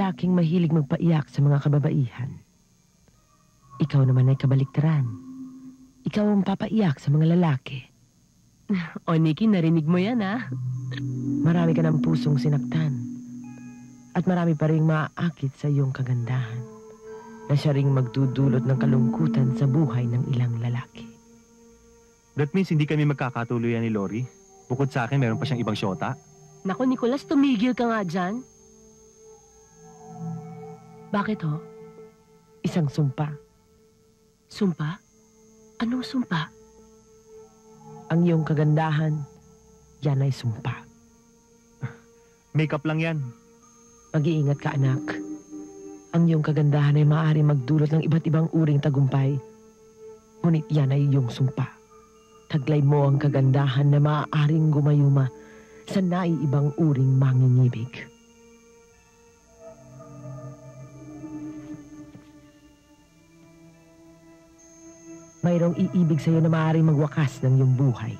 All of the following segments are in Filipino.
lalaking mahilig magpaiyak sa mga kababaihan. Ikaw naman ay kabaliktaran. Ikaw ang papaiyak sa mga lalaki. O, Nikki, narinig mo yan, ha? Marami ka ng pusong sinaktan. At marami pa rin maaakit sa iyong kagandahan na siya ring magdudulot ng kalungkutan sa buhay ng ilang lalaki. That means hindi kami magkakatuluyan ni Lori? Bukod sa akin, meron pa siyang ibang syota? Naku, Nicholas, tumigil ka nga dyan. Bakit, ho? Isang sumpa. Sumpa? Anong sumpa? Ang iyong kagandahan, yan ay sumpa. Makeup lang yan. Mag-iingat ka, anak. Ang iyong kagandahan ay maaaring magdulot ng iba't ibang uring tagumpay. Ngunit yan ay iyong sumpa. Taglay mo ang kagandahan na maaaring gumayuma sa naiibang uring mangingibig. Mayroong iibig sa iyo na maaaring magwakas ng iyong buhay.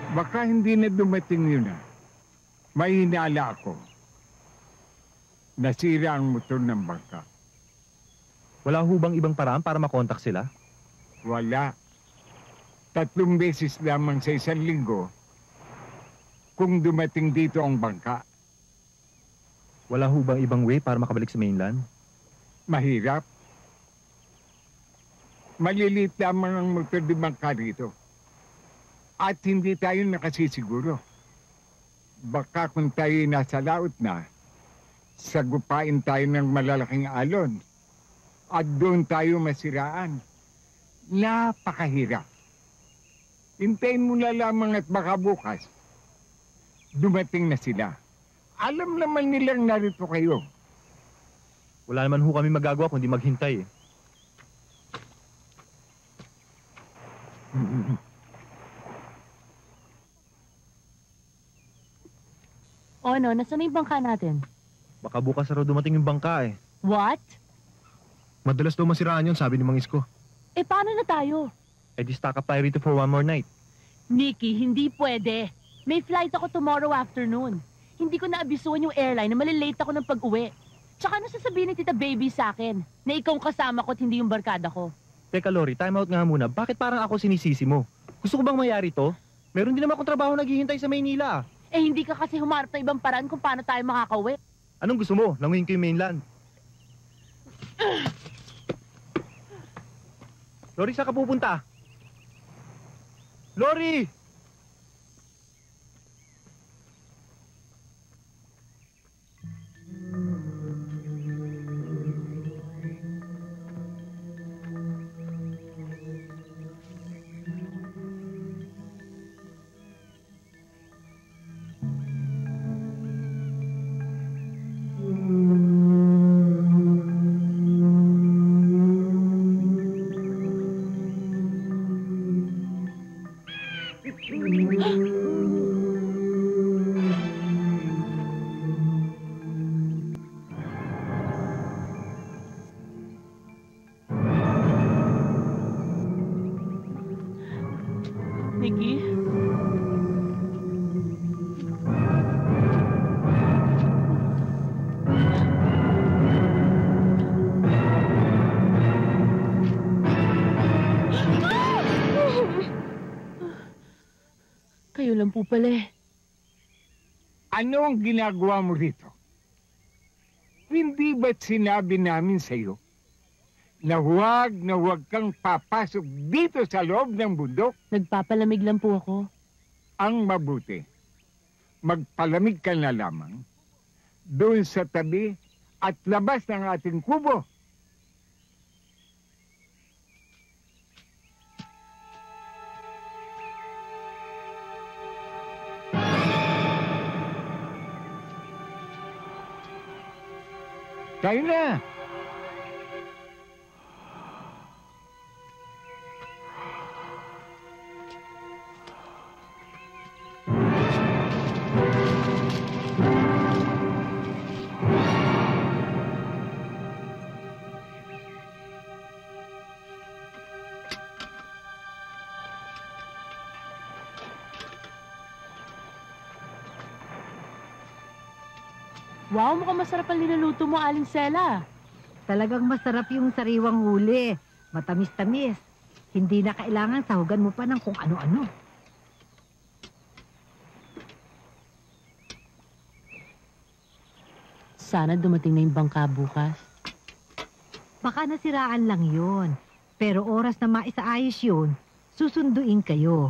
Baka hindi na dumating yun na. May hinala ako. Nasira ang motor ng bangka. Wala ho bang ibang paraan para makontak sila? Wala. 3 beses lamang sa 1 linggo kung dumating dito ang bangka. Wala ho bang ibang way para makabalik sa mainland? Mahirap. Maliliit lamang ang motor ng bangka dito. At hindi tayo nakasisiguro. Baka kung tayo nasa laot na, sagupain tayo ng malalaking alon. At doon tayo masiraan. Napakahirap. Hintayin mo na lamang at baka bukas, dumating na sila. Alam naman nilang narito kayo. Wala naman ho kami magagawa kundi maghintay eh. O, ano? Nasaan na yung bangka natin? Baka bukas raw dumating yung bangka eh. What? Madalas daw masiraan yun, sabi ni Mang Isko. Eh, paano na tayo? Eh di stack up tayo rito for 1 more night. Nikki, hindi pwede. May flight ako tomorrow afternoon. Hindi ko naabisuhan yung airline na malilate ako ng pag-uwi. Tsaka ano sasabihin ni Tita Baby sa akin? Na ikaw ang kasama ko at hindi yung barkada ko. Teka Lori, time out nga muna. Bakit parang ako sinisisi mo? Gusto ko bang mayari to? Meron din naman akong trabaho naghihintay sa Maynila. Eh, hindi ka kasi humarap ng ibang paraan kung paano tayo makakauwi. Anong gusto mo? Languyin ko yung mainland. Lori, saan ka pupunta? Lori! Nikki? Kayo lang po pala eh. Ano ang ginagawa mo rito? Hindi ba't sinabi namin sa'yo na huwag kang papasok dito sa loob ng bundok? Nagpapalamig lang po ako. Ang mabuti, magpalamig ka na lamang doon sa tabi at labas ng ating kubo. Tayo na! Wow, mukhang masarap ang niluluto mo, Aling Sela. Talagang masarap yung sariwang huli. Matamis-tamis. Hindi na kailangan sahugan mo pa ng kung ano-ano. Sana dumating na yung bangka bukas. Baka nasiraan lang yun. Pero oras na maisaayos yun, susunduin kayo.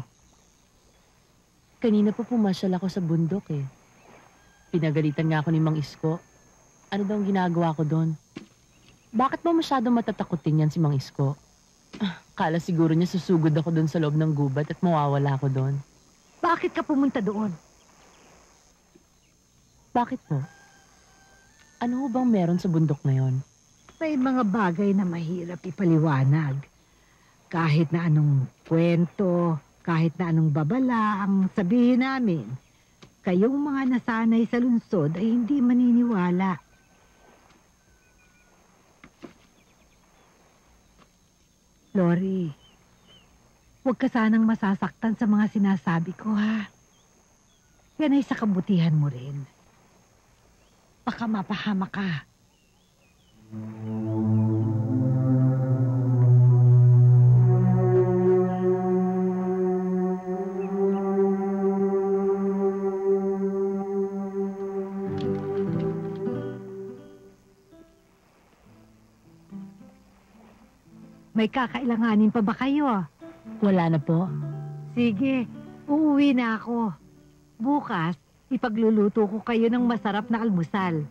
Kanina pa pumasyal ako sa bundok eh. Pinagalitan nga ako ni Mang Isko. Ano daw ang ginagawa ko doon? Bakit ba masyadong matatakutin yan si Mang Isko? Kala siguro niya susugod ako doon sa loob ng gubat at mawawala ako doon. Bakit ka pumunta doon? Bakit po? Ano ho bang meron sa bundok na yon? May mga bagay na mahirap ipaliwanag. Kahit na anong kwento, kahit na anong babala ang sabihin namin, kayong mga nasanay sa lungsod ay hindi maniniwala. Lori, huwag ka sanang masasaktan sa mga sinasabi ko, ha? Yan ay sa kabutihan mo rin. Baka mapahama ka. May kakailanganin pa ba kayo? Wala na po. Sige, uuwi na ako. Bukas, ipagluluto ko kayo ng masarap na almusal.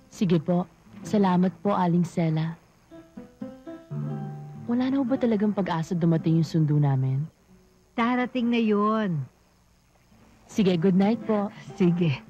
Sige po. Salamat po, Aling Sela. Wala na ho ba talagang pag-asa dumating yung sundo namin? Darating na yun. Sige, good night po. Sige.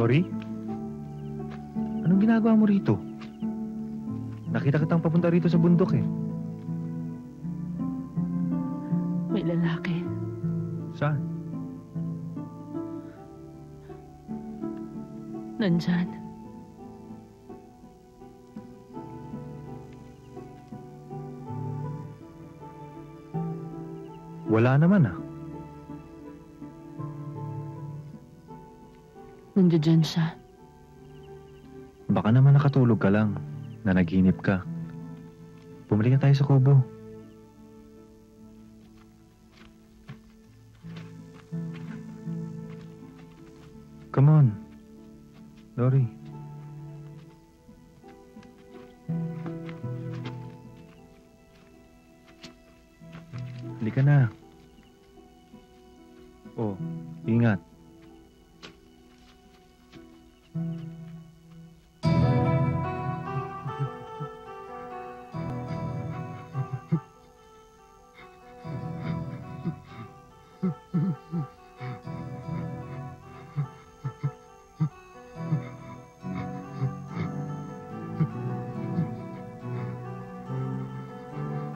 Dory? Anong ginagawa mo rito? Nakita kitang papunta rito sa bundok eh. May lalaki. Saan? Nandyan. Wala naman ah. Nandiyan siya. Baka naman nakatulog ka lang, na naghinip ka. Bumalik na tayo sa kubo. Come on, Dory. Halika na. Oh, ingat.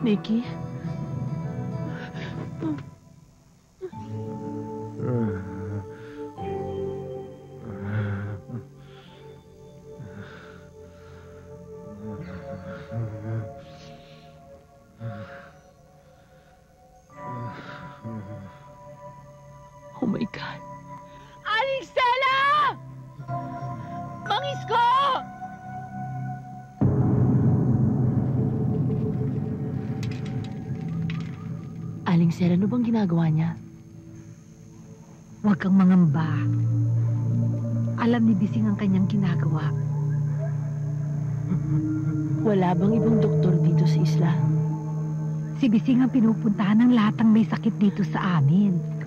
Nikki? Oh my God. Aling Stella! Mangis ko! Aling Stella, ano bang ginagawa niya? Huwag kang mangamba. Alam ni Bising ang kanyang ginagawa. Wala bang ibang doktor dito sa isla? Si Bising ang pinupuntahan ng lahat ng may sakit dito sa amin.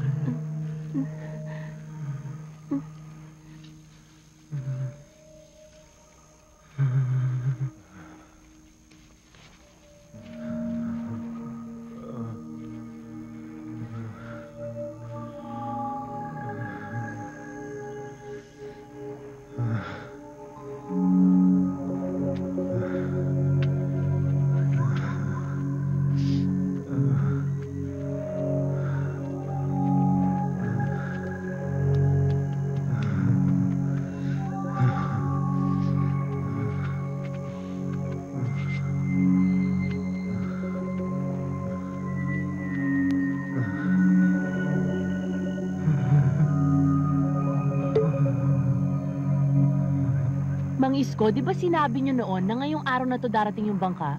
Mang Isko, di ba sinabi niyo noon na ngayong araw na to darating yung bangka?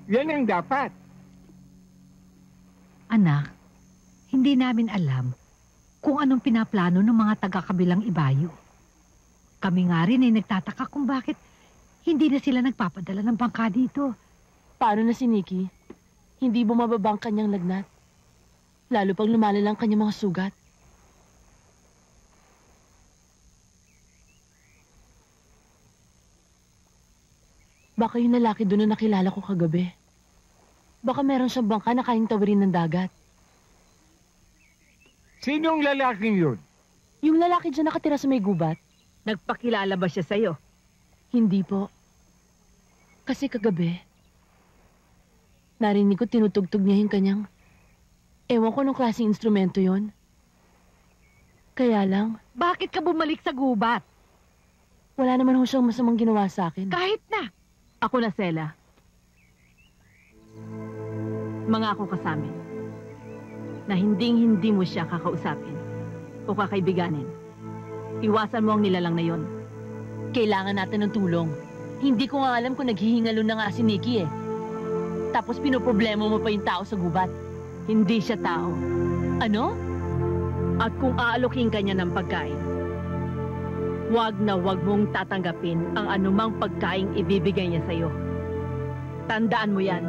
Yan ang dapat. Anak, hindi namin alam kung anong pinaplano ng mga taga-kabilang ibayo. Kami nga rin ay nagtataka kung bakit hindi na sila nagpapadala ng bangka dito. Paano na si Nikki? Hindi bumababa ang kanyang lagnat. Lalo pag lumalalang kanyang mga sugat. Baka yung lalaki doon na nakilala ko kagabi. Baka meron siyang bangka na kayang tawirin ng dagat. Sinong lalaking yun? Yung lalaki dyan nakatira sa may gubat? Nagpakilala ba siya sa'yo? Hindi po. Kasi kagabi, narinig ko tinutugtog niya yung kanyang... Ewan ko nung klaseng instrumento yon. Kaya lang, Bakit ka bumalik sa gubat? wala naman ho siyang masamang ginawa sa akin. Kahit na. Ako na, Sela. Mangako ka sa amin na hinding-hindi mo siya kakausapin o kakaibiganin. Iwasan mo ang nilalang na yon. Kailangan natin ng tulong. Hindi ko nga alam kung naghihingalo na nga si Nikki eh. Tapos pinoproblema mo pa yung tao sa gubat. Hindi siya tao. Ano? At kung aalokin ka niya ng pagkain, wag na wag mong tatanggapin ang anumang pagkaing ibibigay niya sa'yo. Tandaan mo yan.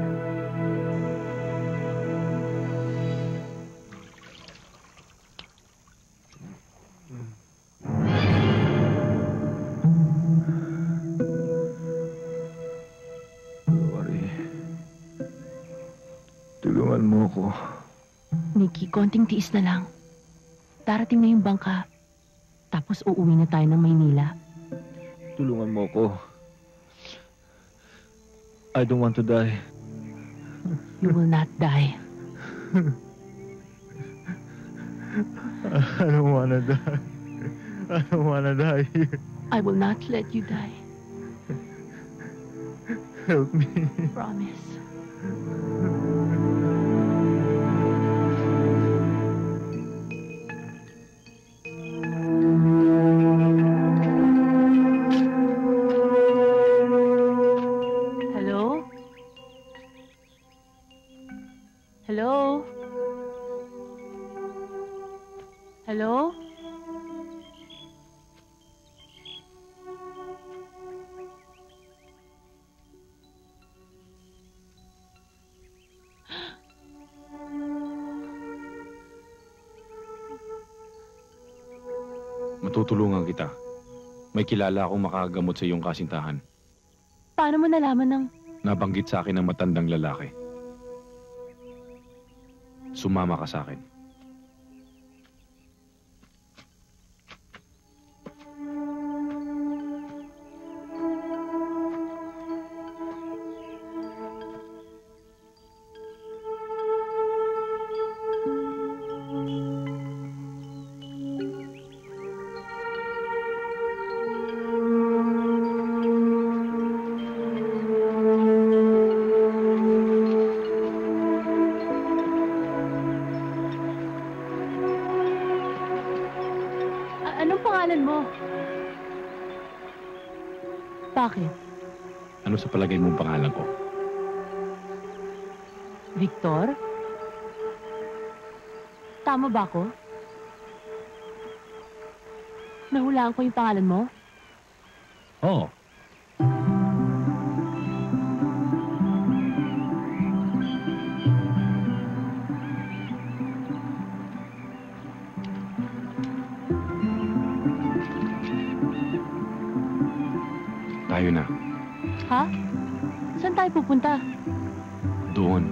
Dory, tulungan mo ko. Nikki, konting tiis na lang. Darating na yung bangka. Tapos uuwi na tayo ng Maynila. Tulungan mo ko. I don't want to die. You will not die. I don't wanna die. I don't wanna die here. I will not let you die. Help me. Promise. Hello? Hello? Hello? Matutulungan kita. May kilala akong makagamot sa iyong kasintahan. Paano mo nalaman ng... Nabanggit sa akin ng matandang lalaki. Sumama ka sa akin. Anong pangalan mo? Bakit? Ano sa palagay mong pangalan ko? Victor? Tama ba ako? Nahulaan ko yung pangalan mo? Oo. Tayo na. Ha? Saan tayo pupunta? Doon.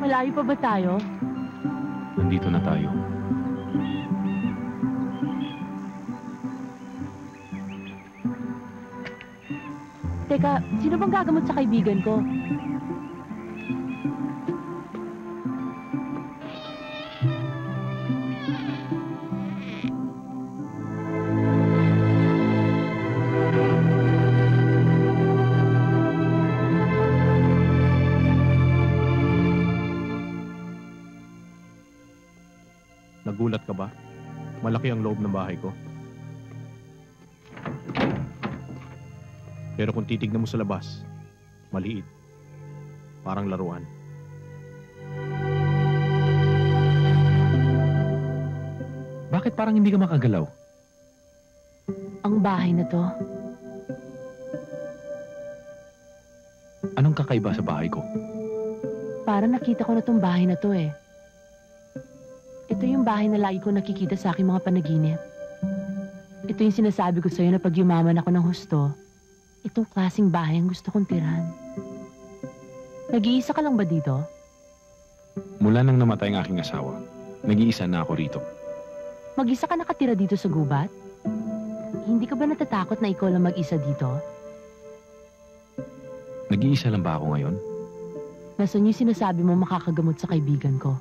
Malayo pa ba tayo? Nandito na tayo. Teka, sino bang gagamot sa kaibigan ko? Nagulat ka ba? Malaki ang loob ng bahay ko. Pero kung titignan mo sa labas, maliit. Parang laruan. Bakit parang hindi ka makagalaw? Ang bahay na to. Anong kakaiba sa bahay ko? Parang nakita ko na tong bahay na to eh. Ito yung bahay na lagi ko nakikita sa aking mga panaginip. Ito yung sinasabi ko sa'yo na pag yumaman ako ng husto, itong klaseng bahay ang gusto kong tirahan. Nag-iisa ka lang ba dito? Mula nang namatay ang aking asawa, nag-iisa na ako rito. Mag-isa ka nakatira dito sa gubat? Hindi ka ba natatakot na ikaw lang mag-isa dito? Nag-iisa lang ba ako ngayon? Nasaan yung sinasabi mo makakagamot sa kaibigan ko?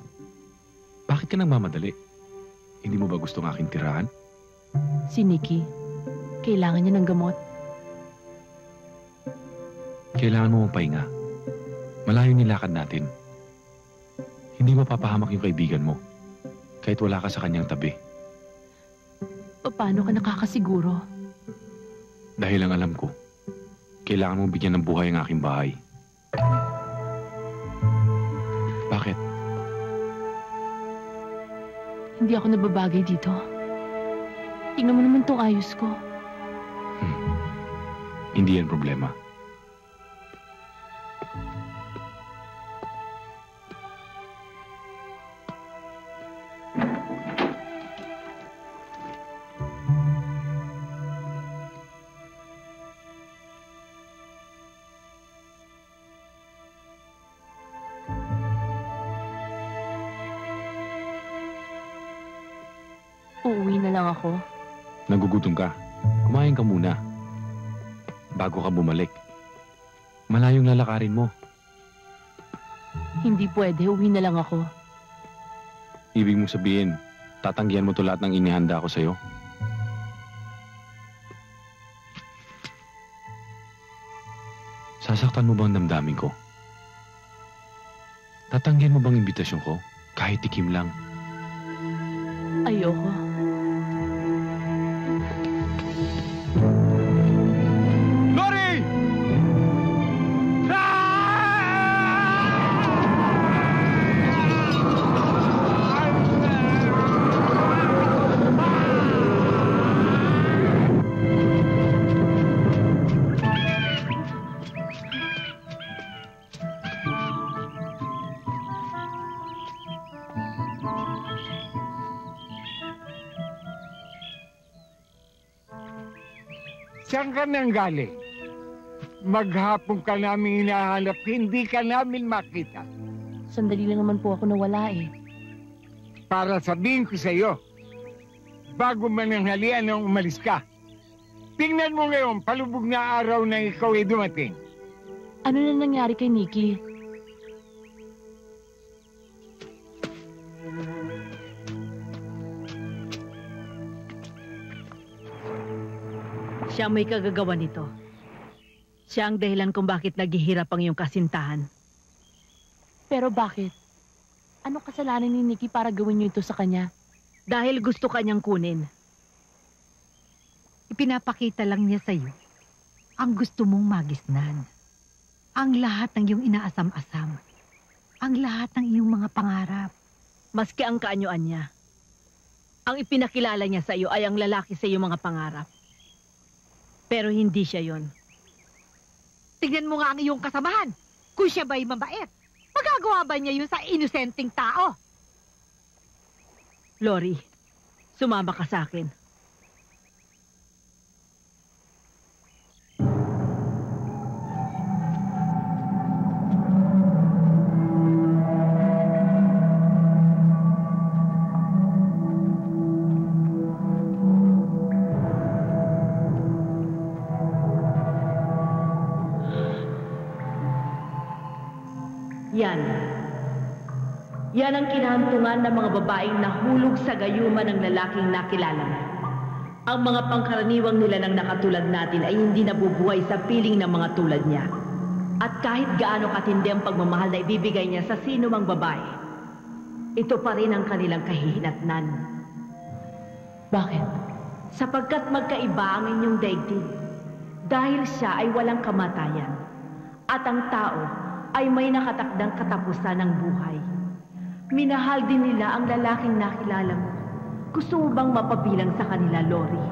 Bakit ka nagmamadali? Hindi mo ba gusto ng aking tirahan? Si Nikki. Kailangan niya ng gamot. Kailangan mo magpahinga. Malayo nilakad natin. Hindi mapapahamak yung kaibigan mo. Kahit wala ka sa kanyang tabi. Paano ka nakakasiguro? Dahil ang alam ko, kailangan mong bigyan ng buhay ang aking bahay. Bakit? Hindi ako nababagay dito. Tingnan mo naman tong ayos ko. Hindi yan problema. Uuwi na lang ako. Nagugutom ka. Kumain ka muna. Bago ka bumalik. Malayong lalakarin mo. Hindi pwede, uwi na lang ako. Ibig mong sabihin, tatanggihan mo to lahat ng inihanda ko sa'yo? Sasaktan mo bang damdamin ko? Tatanggihan mo bang imbitasyon ko? Kahit tikim lang. Ayoko. Lori! Saan ka nang galing? Maghapon ka namin hinahanap, hindi ka namin makita. Sandali lang naman po ako nawala eh. Para sabihin ko sa iyo, bago mananghalian nang umalis ka, tingnan mo ngayon, palubog na araw na ikaw ay dumating. Ano na nangyari kay Nikki? Siya may kagagawa nito. Siya ang dahilan kung bakit naghihirap ang iyong kasintahan. Pero bakit? Anong kasalanan ni Nikki para gawin niyo ito sa kanya? Dahil gusto kanyang kunin. Ipinapakita lang niya sa'yo ang gusto mong magisnan. Ang lahat ng iyong inaasam-asam. Ang lahat ng iyong mga pangarap. Maski ang kaanyuan niya. Ang ipinakilala niya sa iyo ay ang lalaki sa iyong mga pangarap. Pero hindi siya yon. Tignan mo nga ang iyong kasamahan. Kung siya ba'y mabait, magagawa ba niya yun sa inosenteng tao? Lori, sumama ka sa akin. Yan ang kinahantungan ng mga babaeng nahulog sa gayuma ng lalaking nakilala mo. Ang mga pangkaraniwang nila ng nakatulad natin ay hindi nabubuhay sa piling ng mga tulad niya. At kahit gaano katindi ang pagmamahal na ibibigay niya sa sino mang babae, ito pa rin ang kanilang kahihinatnan. Bakit? Sapagkat magkaiba ang inyong daigdig. Dahil siya ay walang kamatayan. At ang tao ay may nakatakdang katapusan ng buhay. Minahal din nila ang lalaking nakilala mo. Gusto mo bang mapabilang sa kanila, Lori?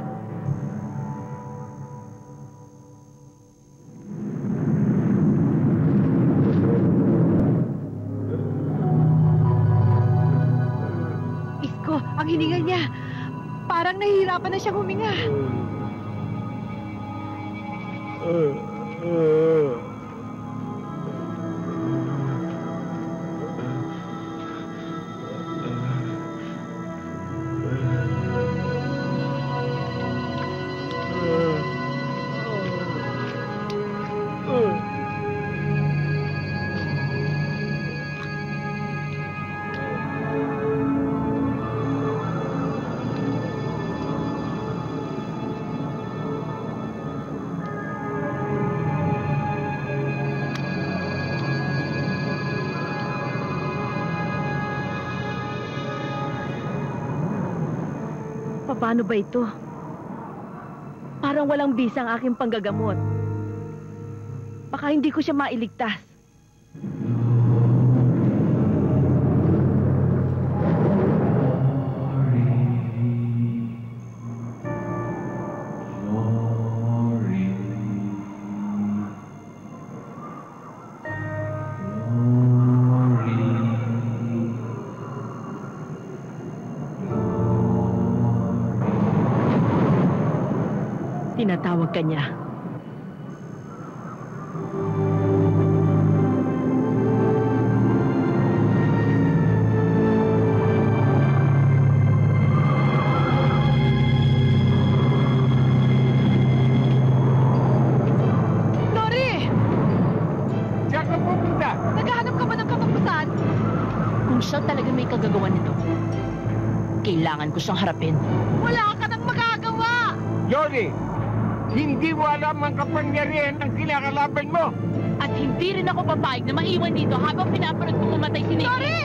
Isko, ang hininga niya. Parang nahihirapan na siyang huminga. Paano ba ito? Parang walang bisa ang aking panggagamot. Baka hindi ko siya mailigtas. Tinatawag ka niya. siya talaga may kagagawan nito. Kailangan ko siyang harapin. Wala ka nang magagawa! Lori, hindi mo alam ang kapangyarihan ng kinakalaban mo. At hindi rin ako papayag na maiwan dito habang pinapanood kong mamatay si Nikki. Lori!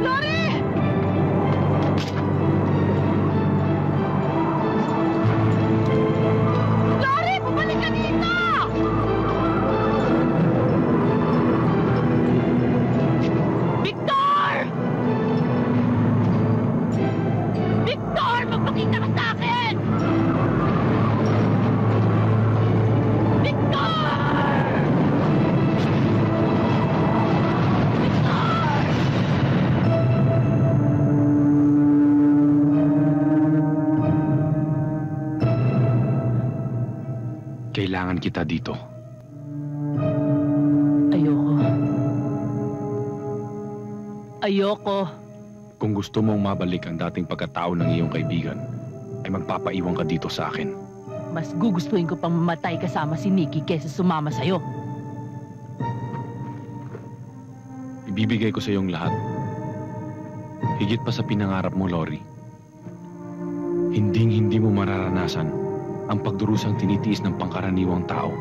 Lori! Lori, bumalik ka dito! Victor! Victor! Magpakita ka sa akin! Victor! Kailangan kita dito. Ayoko. Kung gusto mong mabalik ang dating pagkatao ng iyong kaibigan, ay magpapaiwan ka dito sa akin. Mas gugustuhin ko pang mamatay kasama si Nikki kesa sumama sa'yo. Ibibigay ko sa iyong lahat. Higit pa sa pinangarap mo, Lori. Hinding-hindi mo mararanasan ang pagdurusang tinitiis ng pangkaraniwang tao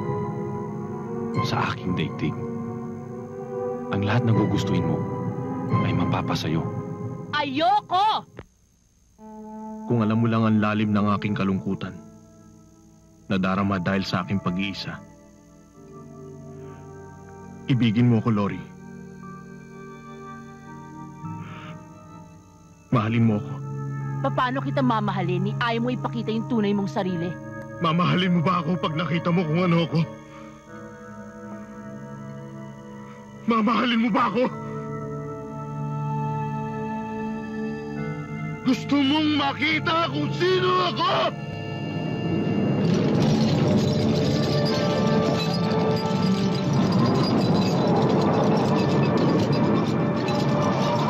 sa aking daigdig. Ang lahat ng gugustuhin mo ay mapapasayo. Ayoko! Kung alam mo lang ang lalim ng aking kalungkutan, nadarama dahil sa aking pag-iisa. Ibigin mo ako, Lori. Mahalin mo ako. Paano kita mamahalin ni ayaw mo ipakita yung tunay mong sarili? Mamahalin mo ba ako pag nakita mo kung ano ako? Mamahalin mo ba ako? Gusto mong makita kung sino ako?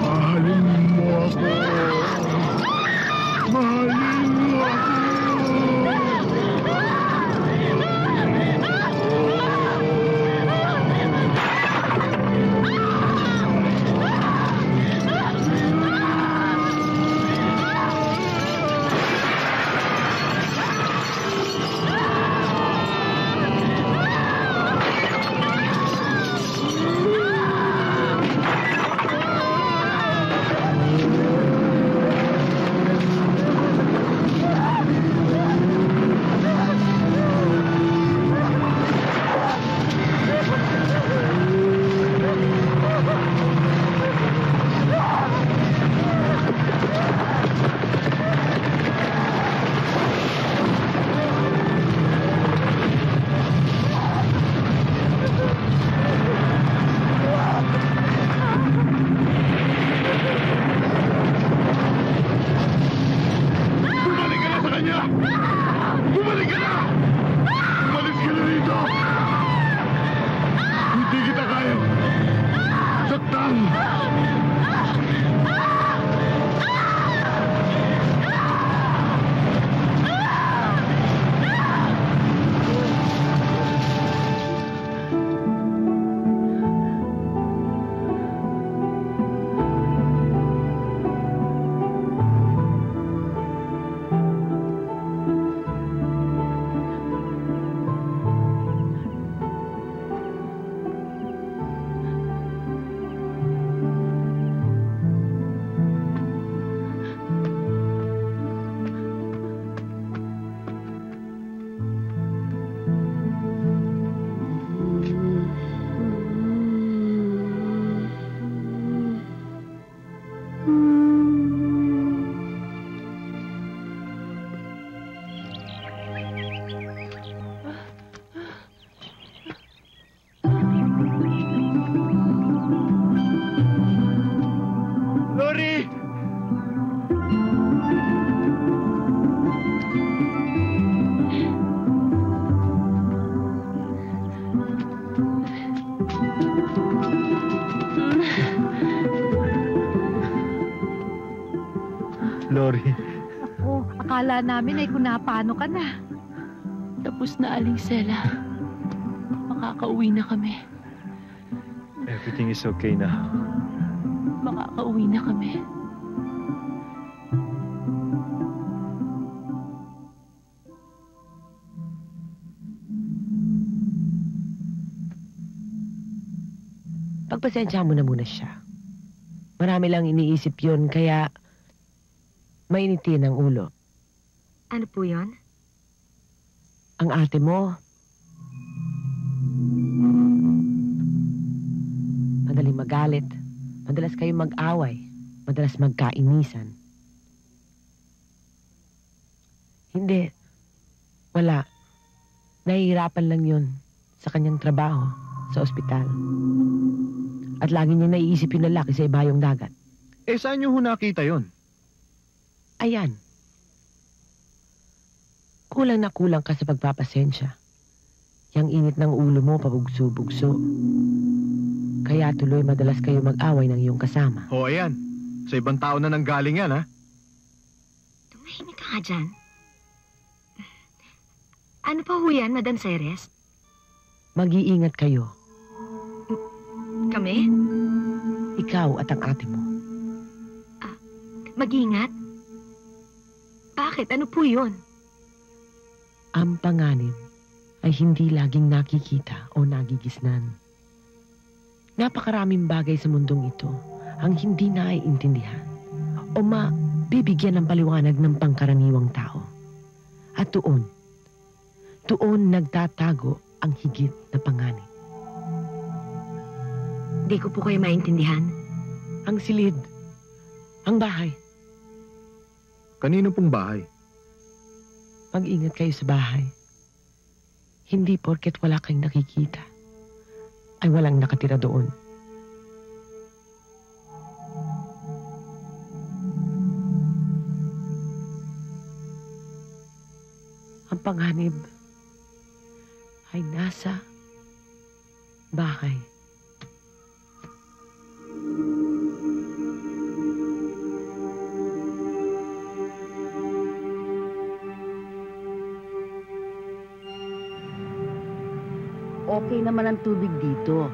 Mahalin mo ako. Mahalin mo ako. Lori. Ako, akala namin ay kung napano ka na. Tapos na, Aling Sela. Makakauwi na kami. Everything is okay na. Uuwi na kami. Pagpasensya mo na muna siya. Marami lang iniisip yun, kaya mainitin ang ulo. Ano po yun? Ang ate mo, madaling magalit, madalas kayo mag-away, madalas magkainisan. Hindi. Wala. Nahihirapan lang yun sa kanyang trabaho sa ospital. At lagi niya naiisip yung lalaki sa ibayong dagat. Eh, saan niyo ho nakita yun? Ayan. Kulang na kulang ka sa pagpapasensya. Yang init ng ulo mo pabugso-bugso. Kaya tuloy madalas kayo mag-away ng iyong kasama. O, ayan. Sa ibang tao na nanggaling yan, ha? Tumahimik ka nga dyan. Ano pa ho yan, Madam Ceres? Mag-iingat kayo. Kami? Ikaw at ang ate mo. Mag-ingat? Bakit? Ano po yun? Ang panganib ay hindi laging nakikita o nagigisnan. Napakaraming bagay sa mundong ito ang hindi naiintindihan o mabibigyan ng paliwanag ng pangkaraniwang tao. At doon nagtatago ang higit na panganib. Di ko po kayo maintindihan. Ang silid. Ang bahay. Kanino pong bahay? Mag-ingat kayo sa bahay. Hindi porket wala kayong nakikita, ay walang nakatira doon. Ang panganib ay nasa bahay. Okay naman ang tubig dito.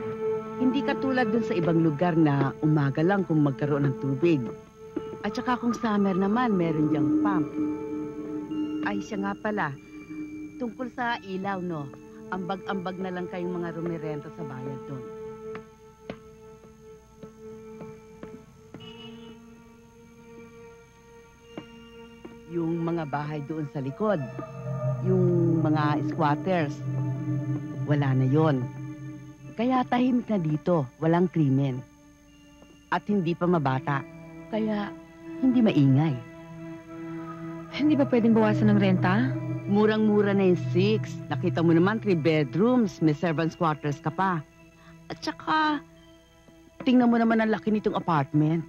Hindi katulad dun sa ibang lugar na umaga lang kung magkaroon ng tubig. At saka kung summer naman, meron diyang pump. Ay, siya nga pala. Tungkol sa ilaw, no? Ambag-ambag na lang kayong mga rumirenta sa bayad doon. Yung mga bahay doon sa likod, yung mga squatters, wala na yon. Kaya tahimik na dito, walang krimen. At hindi pa mabata, kaya hindi maingay. Hindi ba pwedeng bawasan ng renta? Murang-mura na yung 6. Nakita mo naman 3 bedrooms, may servants quarters ka pa. At saka, tingnan mo naman ang laki nitong apartment.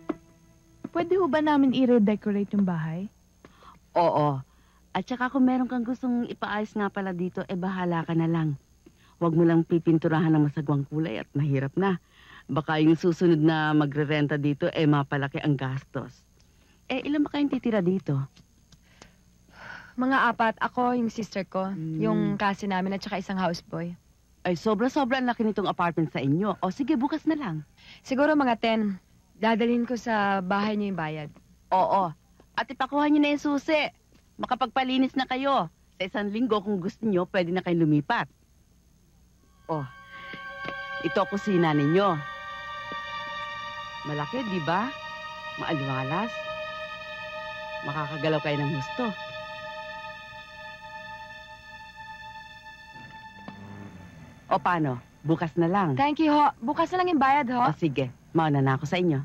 Pwede ho ba namin i-redecorate yung bahay? Oo. At saka kung meron kang gustong ipaayos nga pala dito, bahala ka na lang. Huwag mo lang pipinturahan ng masagwang kulay at mahirap na. Baka yung susunod na magrerenta dito, mapalaki ang gastos. Ilan ba kayong titira dito? Mga 4. Ako, yung sister ko, yung klase namin at saka isang houseboy. Ay, sobra-sobra ang laki nitong apartment sa inyo. O sige, bukas na lang. Siguro mga 10. Dadalhin ko sa bahay niyo yung bayad. Oo. At ipakuha niyo na yung susi. Makapagpalinis na kayo. Sa 1 linggo, kung gusto niyo, pwede na kayong lumipat. Oh, ito kusina ninyo. Malaki, di ba? Maaliwalas. Makakagalaw kayo ng gusto. O paano? Bukas na lang. Thank you ho. Bukas na lang yung bayad ho. O sige, mauna na ako sa inyo.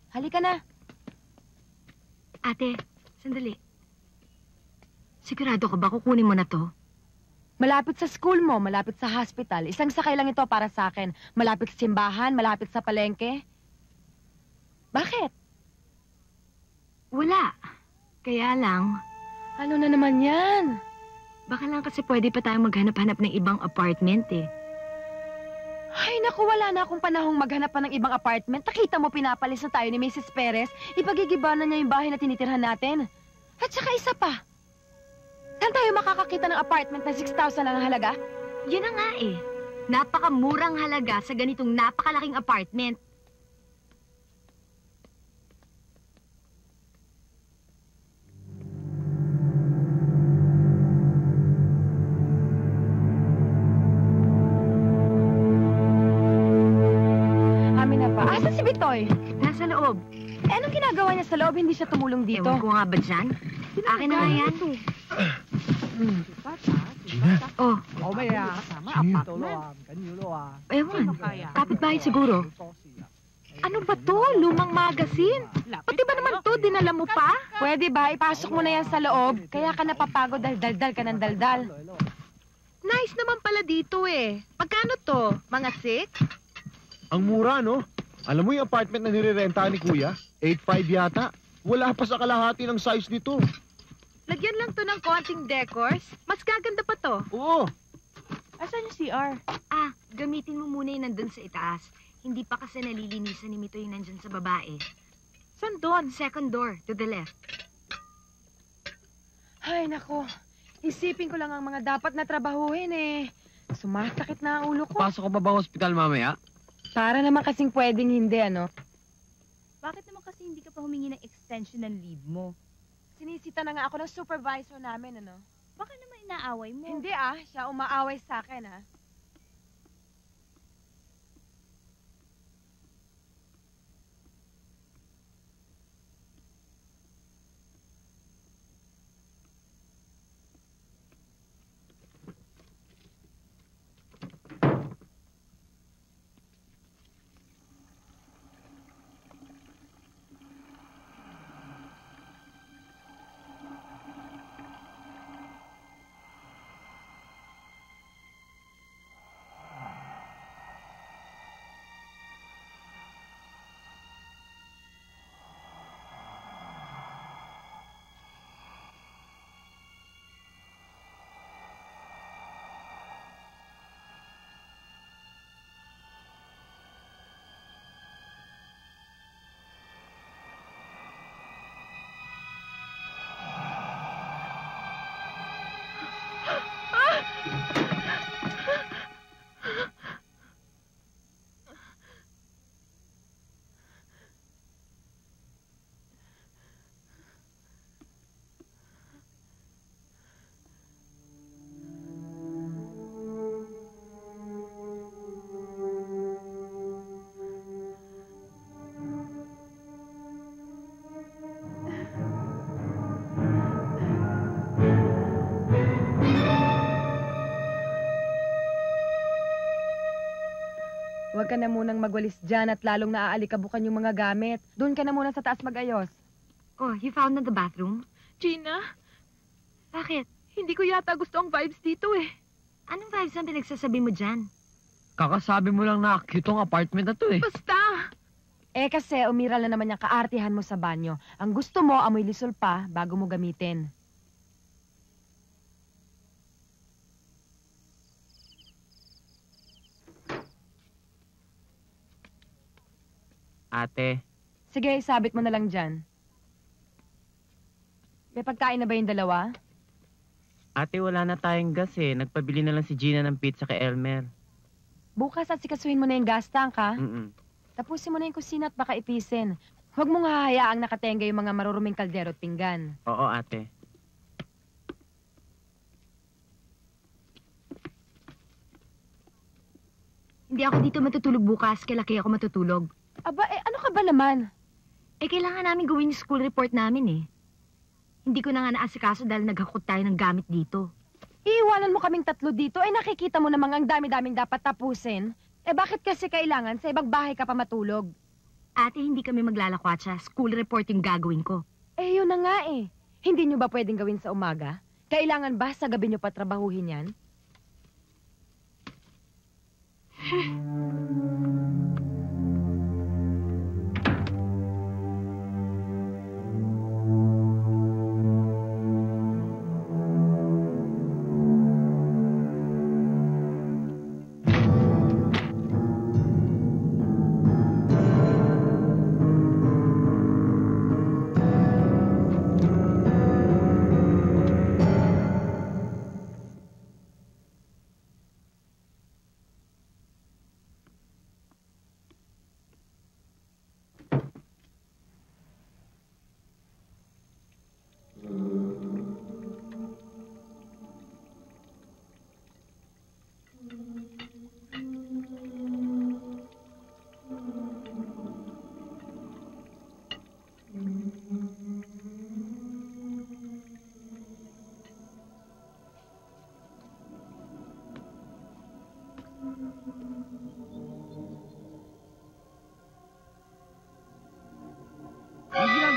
Halika na. Ate, sandali. Sigurado ka ba kukunin mo na to? Malapit sa school mo, malapit sa hospital. Isang sakay lang ito para sa akin. Malapit sa simbahan, malapit sa palengke. Bakit? Wala. Kaya lang, Ano na naman yan? baka lang kasi pwede pa tayong maghanap-hanap ng ibang apartment eh. Ay, naku, wala na akong panahong maghanap pa ng ibang apartment. Nakita mo, pinapalis na tayo ni Mrs. Perez. Ipagigibanan niya yung bahay na tinitirhan natin. At saka isa pa. Saan tayo makakakita ng apartment na 6,000 lang ang halaga? Yun na nga eh. Napakamurang halaga sa ganitong napakalaking apartment. Bitoy? Nasa loob. Eh, anong ginagawa niya sa loob? Hindi siya tumulong dito. Ewan ko nga ba dyan? Akin na nga yan. Gina, Oh, 有咩啊？ Gina. 到咯啊，唔緊要咯啊。 ewan. Kapitbahay siguro. Ano ba to? Lumang magazine? Pati ba naman to, dinala mo pa? Pwede ba? Ipasok mo na yan sa loob. Kaya ka napapagod dahil daldal ka ng daldal. Nice naman pala dito eh. Magkano to? Mga 6? Ang mura, no? Alam mo yung apartment na nirerenta ni Kuya? 8.5 yata. Wala pa sa kalahati ng size nito. Lagyan lang to ng konting decors. Mas gaganda pa to. Oo. Asan yung CR? Ah, gamitin mo muna yung nandun sa itaas. Hindi pa kasi nalilinisan ni Mito yung nandyan sa babae. Saan doon? Second door, to the left. Ay, nako. Isipin ko lang ang mga dapat na trabahuhin eh. Sumasakit na ang ulo ko. Pasok ko pa ba hospital mamaya? Para naman kasing pwedeng hindi, ano? Bakit naman kasi hindi ka pa humingi ng extension ng leave mo? Sinisita na nga ako ng supervisor namin, ano? Baka naman inaaway mo. Hindi siya umaaway sa akin, ha? Huwag ka na munang magwalis dyan at lalong naaalikabukan yung mga gamit. Doon ka na muna sa taas magayos. Oh, you found na the bathroom? Gina, Bakit? hindi ko yata gusto ang vibes dito eh. Anong vibes ang pinagsasabi mo dyan? Kakasabi mo lang na cute ang apartment na to eh. Basta, Eh kasi umiral na naman yung kaartihan mo sa banyo. Ang gusto mo, amoy lisol pa bago mo gamitin. Ate, Sige, isabit mo na lang dyan. May pagkain na ba yung dalawa? ate wala na tayong gas eh. Nagpabili na lang si Gina ng pizza kay Elmer. Bukas at sikasuhin mo na yung gas tank, ha? Mm-mm. Tapusin mo na yung kusina at baka ipisin. Huwag mong hahayaang nakatenga yung mga maruruming kaldero at pinggan. Oo, ate. Hindi ako dito matutulog bukas, kaya laki ako matutulog. Aba, ano ka ba naman? Eh, kailangan namin gawin yung school report namin eh. Hindi ko na nga naasikaso dahil naghakot tayo ng gamit dito. Iiwanan mo kaming tatlo dito, eh nakikita mo namang ang dami-daming dapat tapusin. Eh bakit kasi kailangan sa ibang bahay ka pa matulog? Ate, hindi kami maglalakwatsa. School report yung gagawin ko. Eh yun na nga eh. Hindi nyo ba pwedeng gawin sa umaga? Kailangan ba sa gabi nyo pa trabahuhin yan?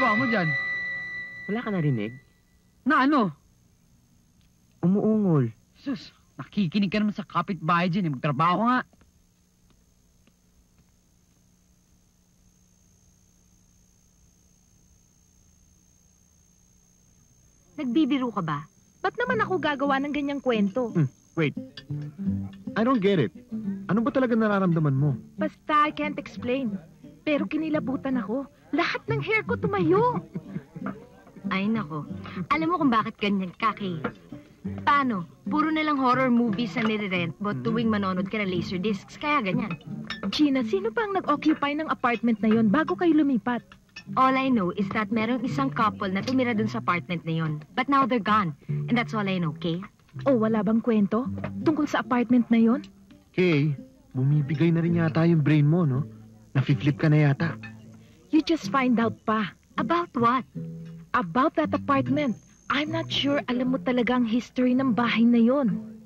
ginagawa mo dyan? Wala ka narinig? Na ano? Umuungol. Sus, nakikinig ka naman sa kapitbahay dyan. Magtrabaho nga. Nagbibiro ka ba? Ba't naman ako gagawa ng ganyang kwento? Wait. I don't get it. Ano ba talaga nararamdaman mo? Basta I can't explain. Pero kinilabutan ako. Lahat ng hair ko tumayo. Ay nako. Alam mo kung bakit ganyan ka, Kay? Paano? Puro na lang horror movies na nire-rent but tuwing manonood ka ng laserdiscs, kaya ganyan. Gina, sino ba ang nag-occupy ng apartment na yon bago kayo lumipat? All I know is that merong isang couple na tumira dun sa apartment na yon. But now they're gone. And that's all I know, Kay? O wala bang kwento tungkol sa apartment na yon? Kay, bumibigay na rin yata yung brain mo, no? Nafi-flip ka na yata. You just find out pa. About what? About that apartment. I'm not sure alam mo talaga ang history ng bahay na yon.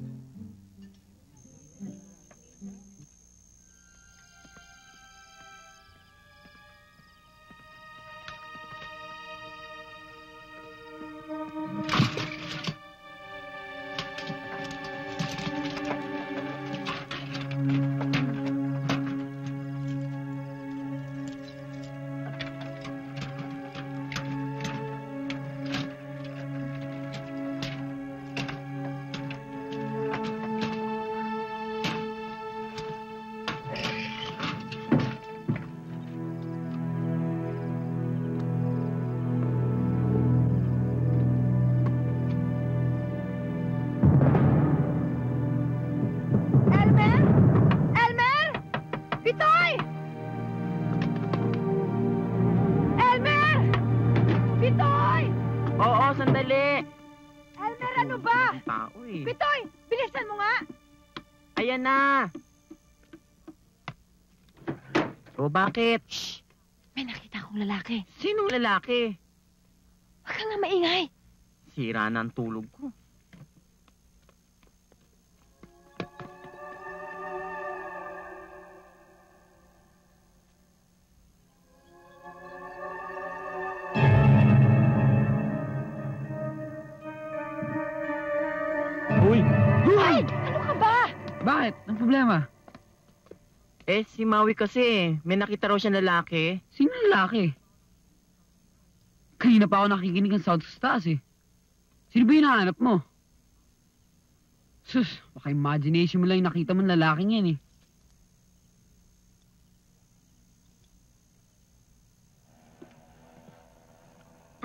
Sandali! Elmer, ano ba? Tao eh. Pitoy, bilisan mo nga! Ayan na! O bakit? Shh! May nakita akong lalaki. Sinong lalaki? Huwag ka nga maingay. Sira na ang tulog ko. Ay! Ano ka ba? Bakit? Ang problema? Eh, si Maui kasi may nakita raw siya lalaki. Sino lalaki? Kanina pa ako nakikinig ng sound sa taas eh. Sino ba hinahanap mo? Sus, baka imagination mo lang yung nakita mo ng lalaking yan eh.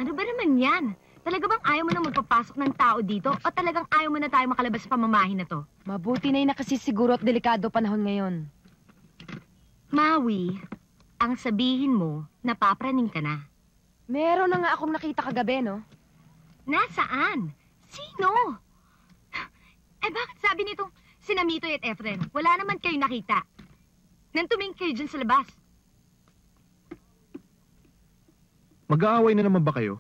Ano ba naman yan? Talaga bang ayaw mo na magpapasok ng tao dito o talagang ayaw mo na tayo makalabas sa pamamahin na to? Mabuti na yun na kasi siguro at delikado panahon ngayon. Maui, ang sabihin mo, napapraning ka na. Meron na nga akong nakita kagabi, no? Nasaan? Sino? Eh bakit sabi nitong sina Mitoy at Efren? Wala naman kayo nakita. Nang tumingin kayo dyan sa labas. Mag-aaway na naman ba kayo?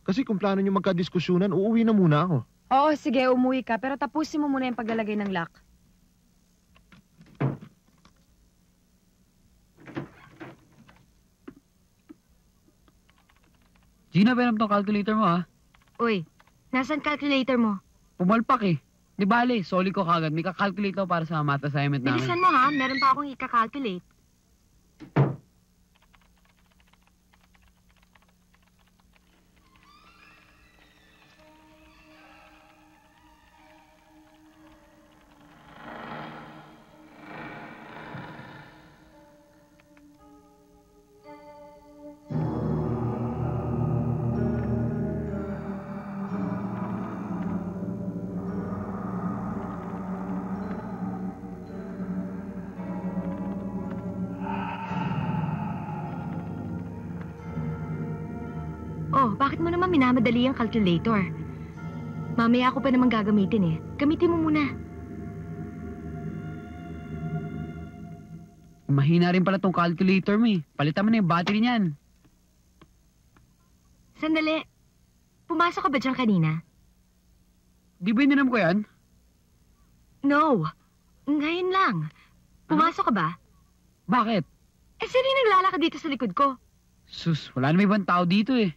Kasi kung plano nyo magkadiskusyonan, uuwi na muna ako. Oo, sige, umuwi ka. Pero tapusin mo muna yung paglalagay ng lock. Gina, meron tong calculator mo ha. Uy, nasan calculator mo? Pumalpak eh. Di bale, soli ko kagad. May kakalculator para sa math assignment namin. Bilisan mo ha, meron pa akong ika-calculate. Oh, bakit mo naman minamadali ang calculator? Mamaya ako pa naman gagamitin eh. Gamitin mo muna. Mahina rin pala tong calculator mo eh. Palitan mo na yung battery niyan. Sandali. Pumasok ka ba dyan kanina? Di ba ininom ko yan? No. Ngayon lang. Pumasok ka ba? Bakit? Eh, sino yung naglalakad dito sa likod ko? Sus, wala na may ibang tao dito eh.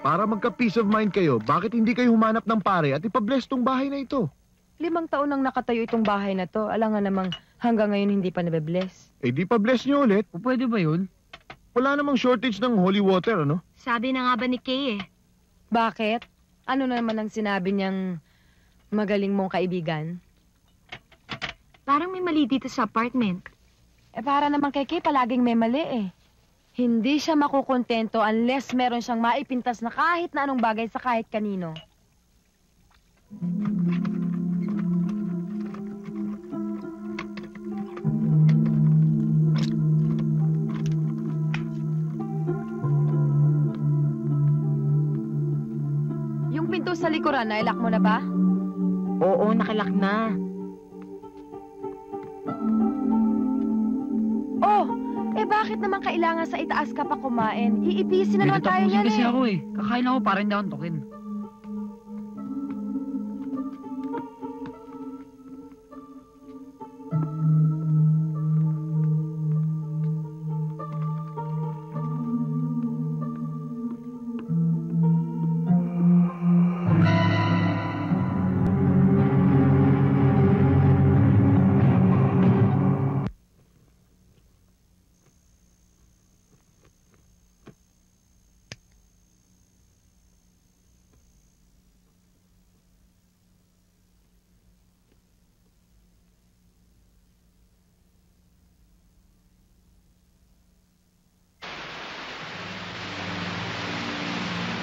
Para magka-peace of mind kayo, bakit hindi kayo humanap ng pare at ipabless tong bahay na ito? 5 taon nang nakatayo itong bahay na to. Alangan namang hanggang ngayon hindi pa nabe-bless. Eh di pa-bless nyo ulit. O pwede ba yun? Wala namang shortage ng holy water, ano? Sabi na nga ba ni Kay eh. Bakit? Ano na naman ang sinabi niyang magaling mong kaibigan? Parang may mali dito sa apartment. Eh para naman kay Kay palaging may mali eh. Hindi siya makukontento unless meron siyang maipintas na kahit na anong bagay sa kahit kanino. Yung pinto sa likuran, nailak mo na ba? Oo, nakilak na. Oh! Eh bakit naman kailangan sa itaas ka pa kumain? Iipisin na naman tayo niyan kasi eh. ako eh. Kakain ako para hindi ako antukin.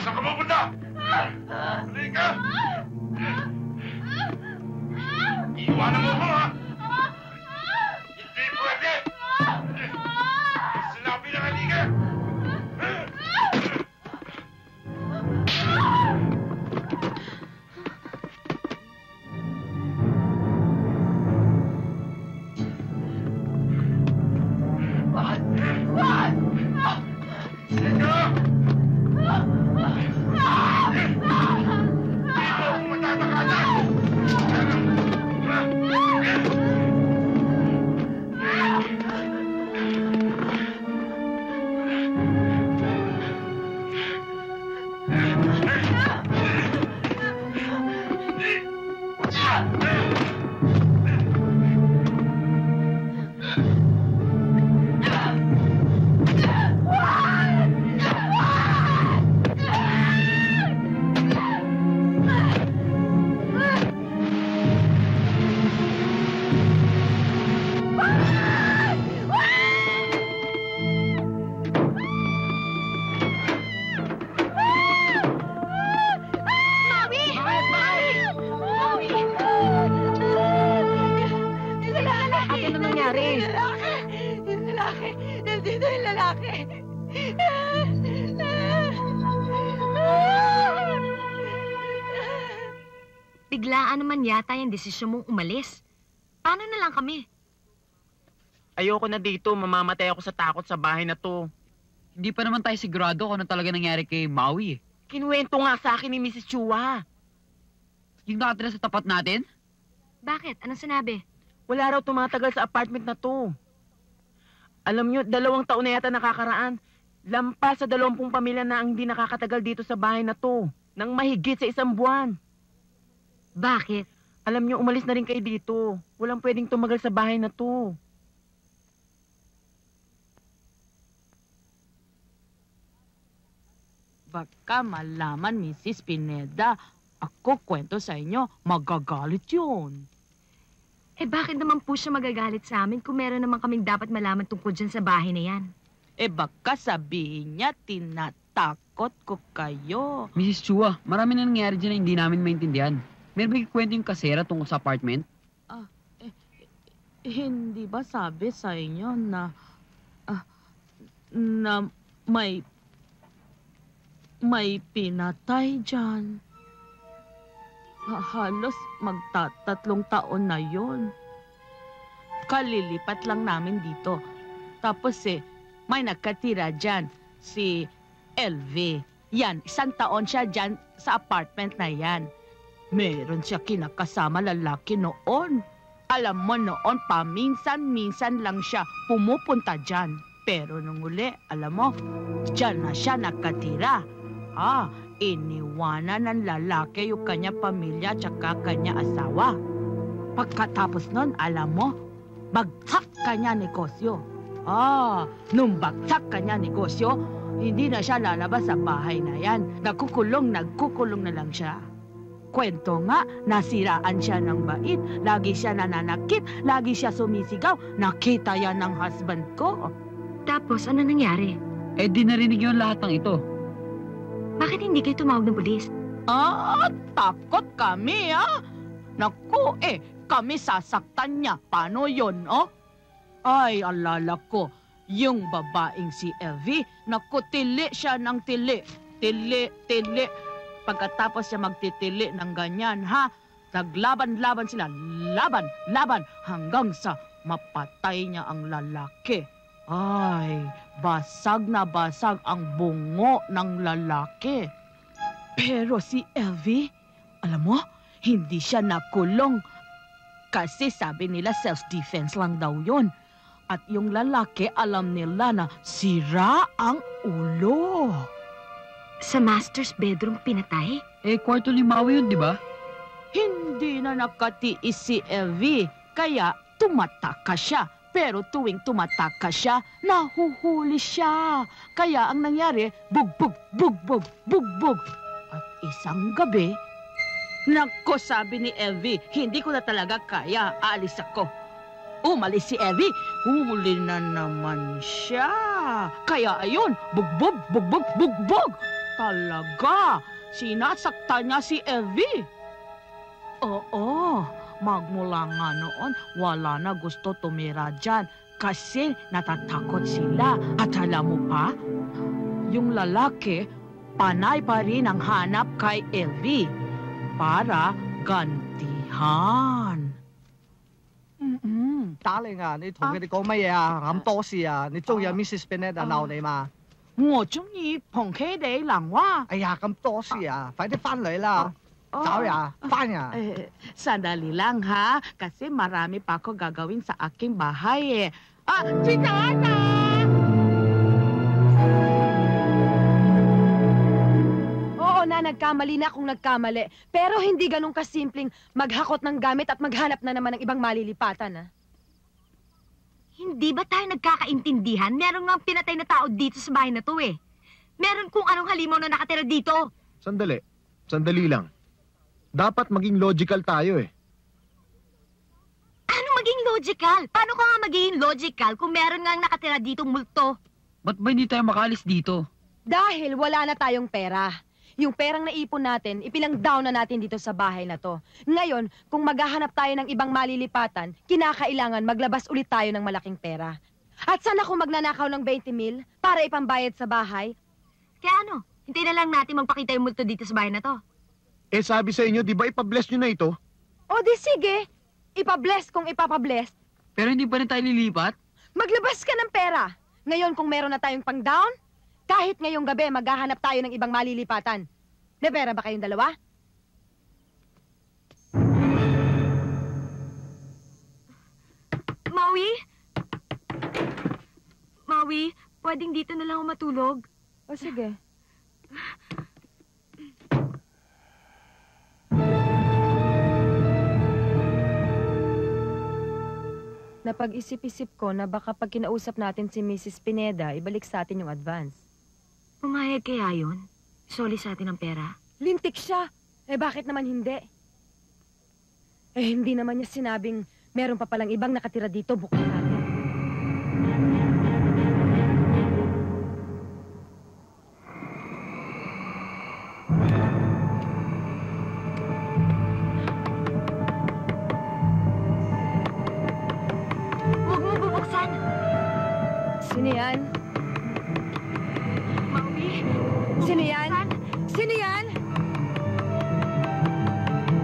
Saan ka pupunta? Halika! Iiwanan mo ko, ha? Hindi pwede! Sinabi na halika! Biglaan naman yata yung desisyon mong umalis. Paano na lang kami? Ayoko na dito, mamamatay ako sa takot sa bahay na to. Hindi pa naman tayo sigurado kung ano talaga nangyari kay Maui eh. Kinuwento nga sa akin ni Mrs. Chua. Yung nakatira sa tapat natin? Bakit? Anong sinabi? Wala raw tumatagal sa apartment na to. Alam nyo, 2 taon na yata nakakaraan. Lampas sa 20 pamilya na ang hindi nakakatagal dito sa bahay na to. Nang mahigit sa 1 buwan. Bakit? Alam nyo, umalis na rin kayo dito. Walang pwedeng tumagal sa bahay na to. Baka malaman, Mrs. Pineda, ako kwento sa inyo, magagalit yun. Eh bakit naman po siya magagalit sa amin kung meron naman kaming dapat malaman tungkol dyan sa bahay na yan? Eh baka sabihin niya, tinatakot ko kayo. Mrs. Chua, marami na nangyari dyan na hindi namin maintindihan. Meron ba kwento yung kasera tungkol sa apartment? Hindi ba sabi sa inyo na na may pinatay dyan? Halos magtatatlong taon na yon. Kalilipat lang namin dito. Tapos may nagkatira dyan, si LV. Yan, 1 taon siya dyan sa apartment na yan. Meron siya kinakasama lalaki noon. Alam mo noon, paminsan-minsan lang siya pumupunta dyan. Pero nung uli, alam mo, dyan na siya nakatira. Iniwanan ng lalaki yung kanya pamilya tsaka kanya asawa. Pagkatapos nun, alam mo, bagsak kanya negosyo. Nung bagsak kanya negosyo, hindi na siya lalabas sa bahay na yan. Nagkukulong na lang siya. Kwento nga, nasiraan siya ng bait. Lagi siya nananakit, lagi siya sumisigaw. Nakita yan ng husband ko. Tapos, ano nangyari? Di narinig yung lahat ng ito. Bakit hindi kayo tumawag ng pulis? Takot kami, Naku, kami sasaktan niya. Paano yun, Ay, alala ko, yung babaeng si Evie, naku, tili siya ng tili. Tili. Pagkatapos siya magtitili ng ganyan, naglaban-laban sila. Laban, hanggang sa mapatay niya ang lalaki. Ay, basag na basag ang bungo ng lalaki. Pero si Evie, alam mo, hindi siya nakulong. Kasi sabi nila self-defense lang daw yun. At yung lalaki, alam nila na sira ang ulo. Sa master's bedroom pinatay? Kwarto ni Maui yun, di ba? Hindi na nakatiis si Evie, kaya tumataka siya. Pero tuwing tumataka siya, nahuhuli siya. Kaya ang nangyari, bugbog. At isang gabi, naku, sabi ni Evie, hindi ko na talaga kaya, aalis ako. Umalis si Evie, huli na naman siya. Kaya ayun, bugbog. Talaga, sinasaktan niya si Evie. Oo, magmula nga noon, wala na gusto tumira dyan kasi natatakot sila. At alam mo pa, yung lalaki, panay pa rin ang hanap kay Evie para gantihan. 打你啊！你同佢哋講乜嘢啊？咁多事啊！你中意 Mrs. Pineda 鬧你嘛？我中意同佢哋諗話。哎呀，咁多事啊！快啲翻嚟啦！走呀，翻呀！ Sandali lang ha, kasi marami pa ako gagawin sa aking bahay si Tata! Oo na, nagkamali na kung nagkamali. Pero hindi ganun kasimpleng maghakot ng gamit at maghanap na naman ng ibang malilipatan, Hindi ba tayo nagkakaintindihan? Meron nga pinatay na tao dito sa bahay na to Meron kung anong halimaw na nakatira dito. Sandali lang. Dapat maging logical tayo Ano maging logical? Paano ka nga magiging logical kung meron nga nakatira ditong multo? Ba't ba hindi tayo makalis dito? Dahil wala na tayong pera. Yung perang naipon natin, ipilang-down na natin dito sa bahay na to. Ngayon, kung maghahanap tayo ng ibang malilipatan, kinakailangan maglabas ulit tayo ng malaking pera. At saan ako magnanakaw ng 20,000 para ipambayad sa bahay? Kaya ano, hintayin na lang natin magpakita yung multo dito sa bahay na to. Sabi sa inyo, di ba ipabless nyo na ito? O di sige, ipabless kung ipapabless. Pero hindi pa rin tayo lilipat? Maglabas ka ng pera. Ngayon kung meron na tayong pang-down, kahit ngayong gabi maghahanap tayo ng ibang malilipatan. May pera ba kayong dalawa? Maui, pwedeng dito na lang ako matulog? O sige. Napag-isip-isip ko na baka pag kinausap natin si Mrs. Pineda, ibalik sa atin yung advance. Pumayag kaya yun? Soli sa atin ang pera? Lintik siya. Bakit naman hindi? Hindi naman niya sinabing meron pa palang ibang nakatira dito bukod natin. Huwag mo bubuksan! Sino yan? Maui! Sino yan? Sino yan?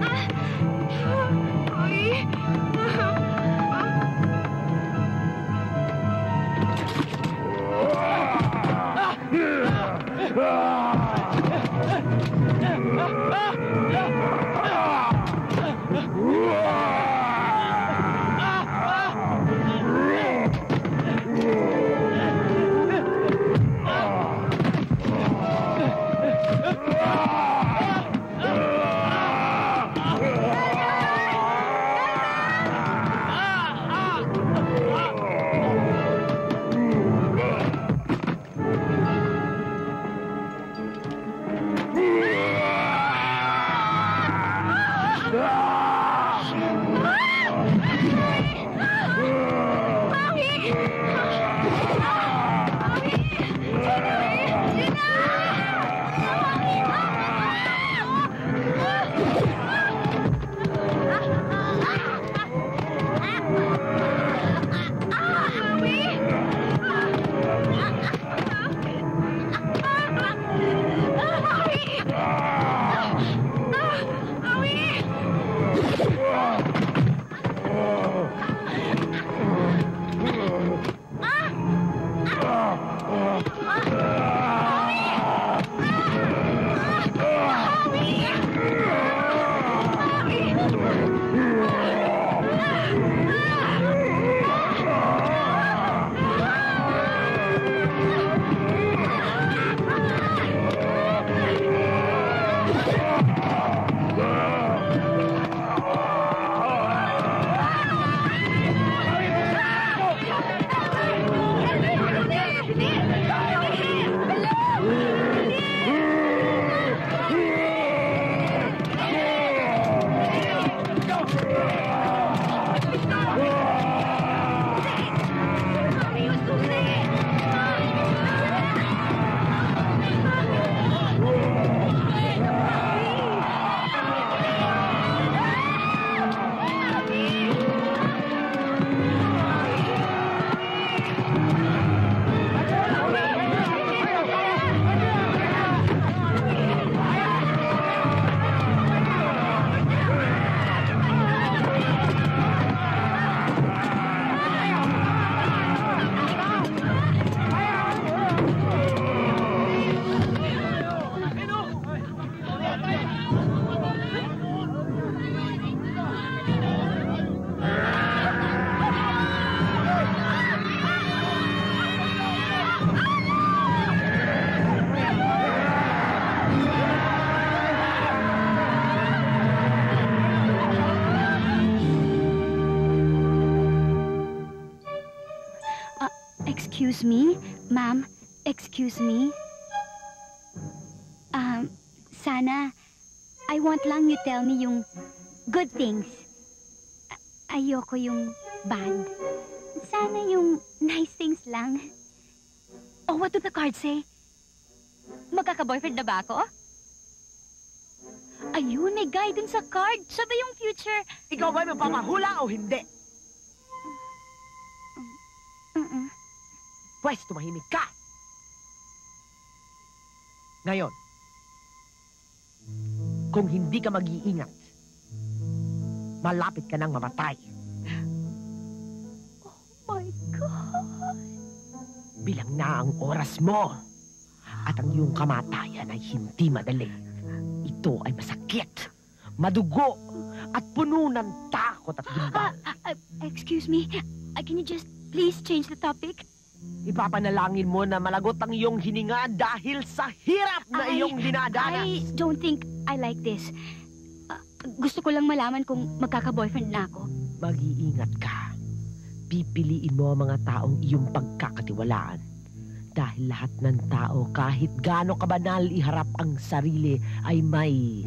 Maui! Excuse me? Ma'am, excuse me? Sana, I want lang you tell me yung good things. Ayoko yung bad. Sana yung nice things lang. Oh, what do the cards say? Magkaka-boyfriend na ba ako? Ayun, may guidance sa card. Siya ba yung future? Ikaw ba magpapahula o hindi? Pwes, tumahimik ka! Ngayon, kung hindi ka mag-iingat, malapit ka nang mamatay. Oh my God! Bilang na ang oras mo. At ang iyong kamatayan ay hindi madali. Ito ay masakit, madugo, at puno ng takot at gimbal. Excuse me, can you just please change the topic? Ipapanalangin mo na malagot ang iyong hininga dahil sa hirap na iyong dinadanas. I don't think I like this. Gusto ko lang malaman kung magkaka-boyfriend na ako. Mag-iingat ka. Pipiliin mo ang mga taong iyong pagkakatiwalaan. Dahil lahat ng tao, kahit gaano kabanal iharap ang sarili, ay may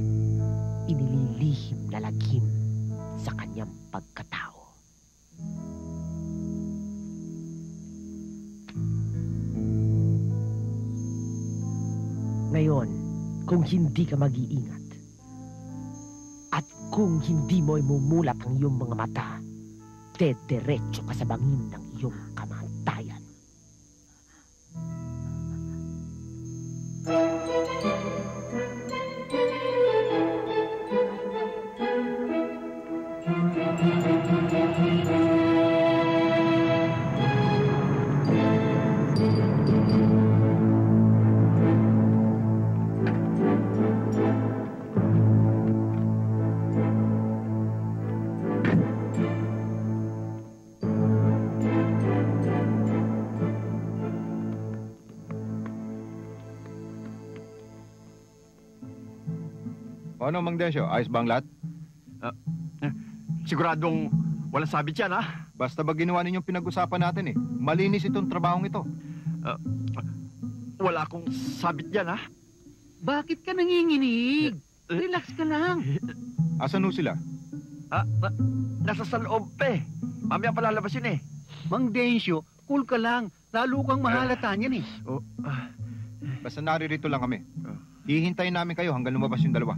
inililihim na lagim sa kanyang pagkatao. Ngayon, kung hindi ka mag-iingat, at kung hindi mo imumulat ang iyong mga mata, dederecho ka sa bangin ng iyong kamatayan. Ano, Mang Desyo? Ayos ba ang lahat? Siguradong walang sabit yan, ha? Basta ba ginawa ninyong pinag-usapan natin eh. Malinis itong trabahong ito. Wala akong sabit yan, ha? Bakit ka nanginginig? Relax ka lang. Asan ho sila? Nasa sa loob eh. Mamaya palalabas yun eh. Mang Densyo, cool ka lang. Lalo kang mahalata niyan eh. Basta naririto lang kami. Hihintayin namin kayo hanggang lumabas yung dalawa.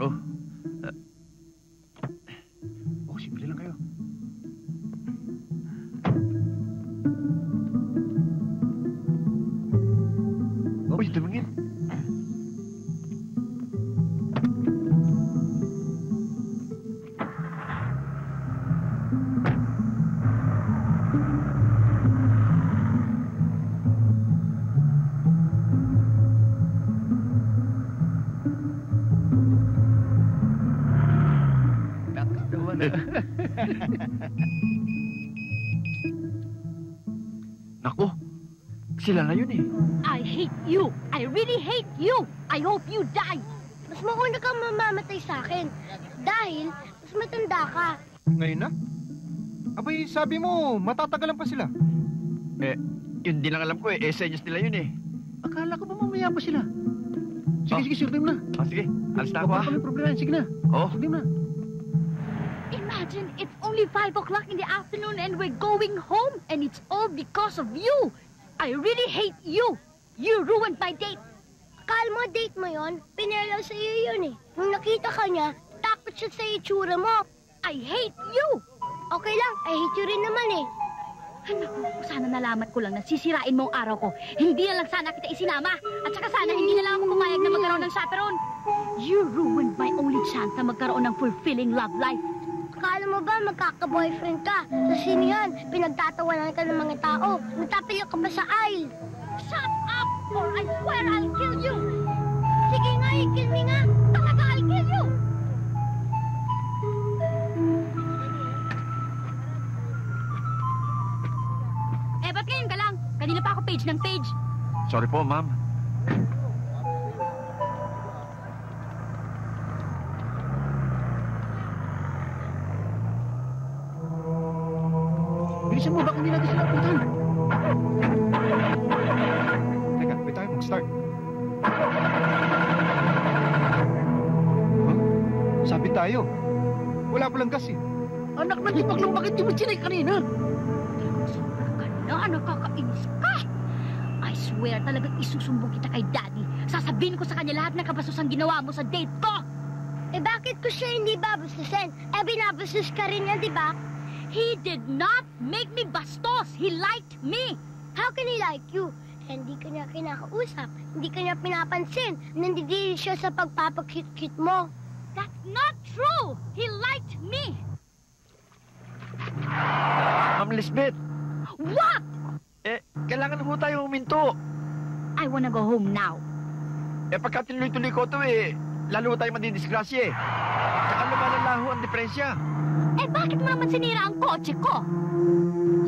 Simple lang kayo. Uy, tumingin. Nako, sila na yun eh. I hate you! I really hate you! I hope you die! Mas mauna kang mamamatay sa akin dahil mas matanda ka. Ngayon na? Abay, sabi mo, matatagalan pa sila. Yun din lang alam ko eh. Senyos nila yun eh. Akala ko ba mamaya pa sila? Sige, sige, mo na. Sige, alis na ako ha. Kami problema, sige na. Oo. Sige na. Emma, Imagine, it's only 5 o'clock in the afternoon and we're going home. And it's all because of you. I really hate you. You ruined my date. Akala mo, date mo yon? Pinalaw sa iyo yun eh. Nung nakita ka niya, takot siya sa itsura mo. I hate you. Okay lang, I hate you rin naman eh. Naku, sana nalaman ko lang na sisirain mo ang araw ko. Hindi na lang sana kita isinama. At saka sana hindi na lang ako pumayag na magkaroon ng chaperon. You ruined my only chance na magkaroon ng fulfilling love life. Akala mo ba magkaka-boyfriend ka? Sa sino yan? Pinagtatawanan ka ng mga tao. Nagtapilok ka pa sa aisle. Shut up or I swear I'll kill you. Sige nga, i-kill me nga. Talaga, I'll kill you. Ba't ngayon ka lang? Kanina pa ako page ng page. Sorry po, ma'am. Bilisan mo, baka hindi natin sila puntahan. Teka, wait tayo mag-start. Huh? Sabi tayo. Wala palang gas eh. Anak na di baklong, bakit di mo chinik kanina? Nakakainis ka! I swear talagang isusumbong kita kay Daddy. Sasabihin ko sa kanya lahat ng kabasosang ginawa mo sa date ko! Eh bakit ko siya hindi babastusin? Eh binabastos ka rin niya, di ba? He did not make me bastos! He liked me! How can he like you? Hindi ka niya kinakausap. Hindi ka niya pinapansin. Nandidiri siya sa pagpapakit-kit mo. That's not true! He liked me! Ma'am Lisbeth! What? Kailangan ho tayo huminto. I wanna go home now. Pagka tinuloy-tuloy ko ito lalo tayo madidisgrasya eh. Tsaka lumalala ho ang diferensya. Bakit mo naman sinira ang kotse ko?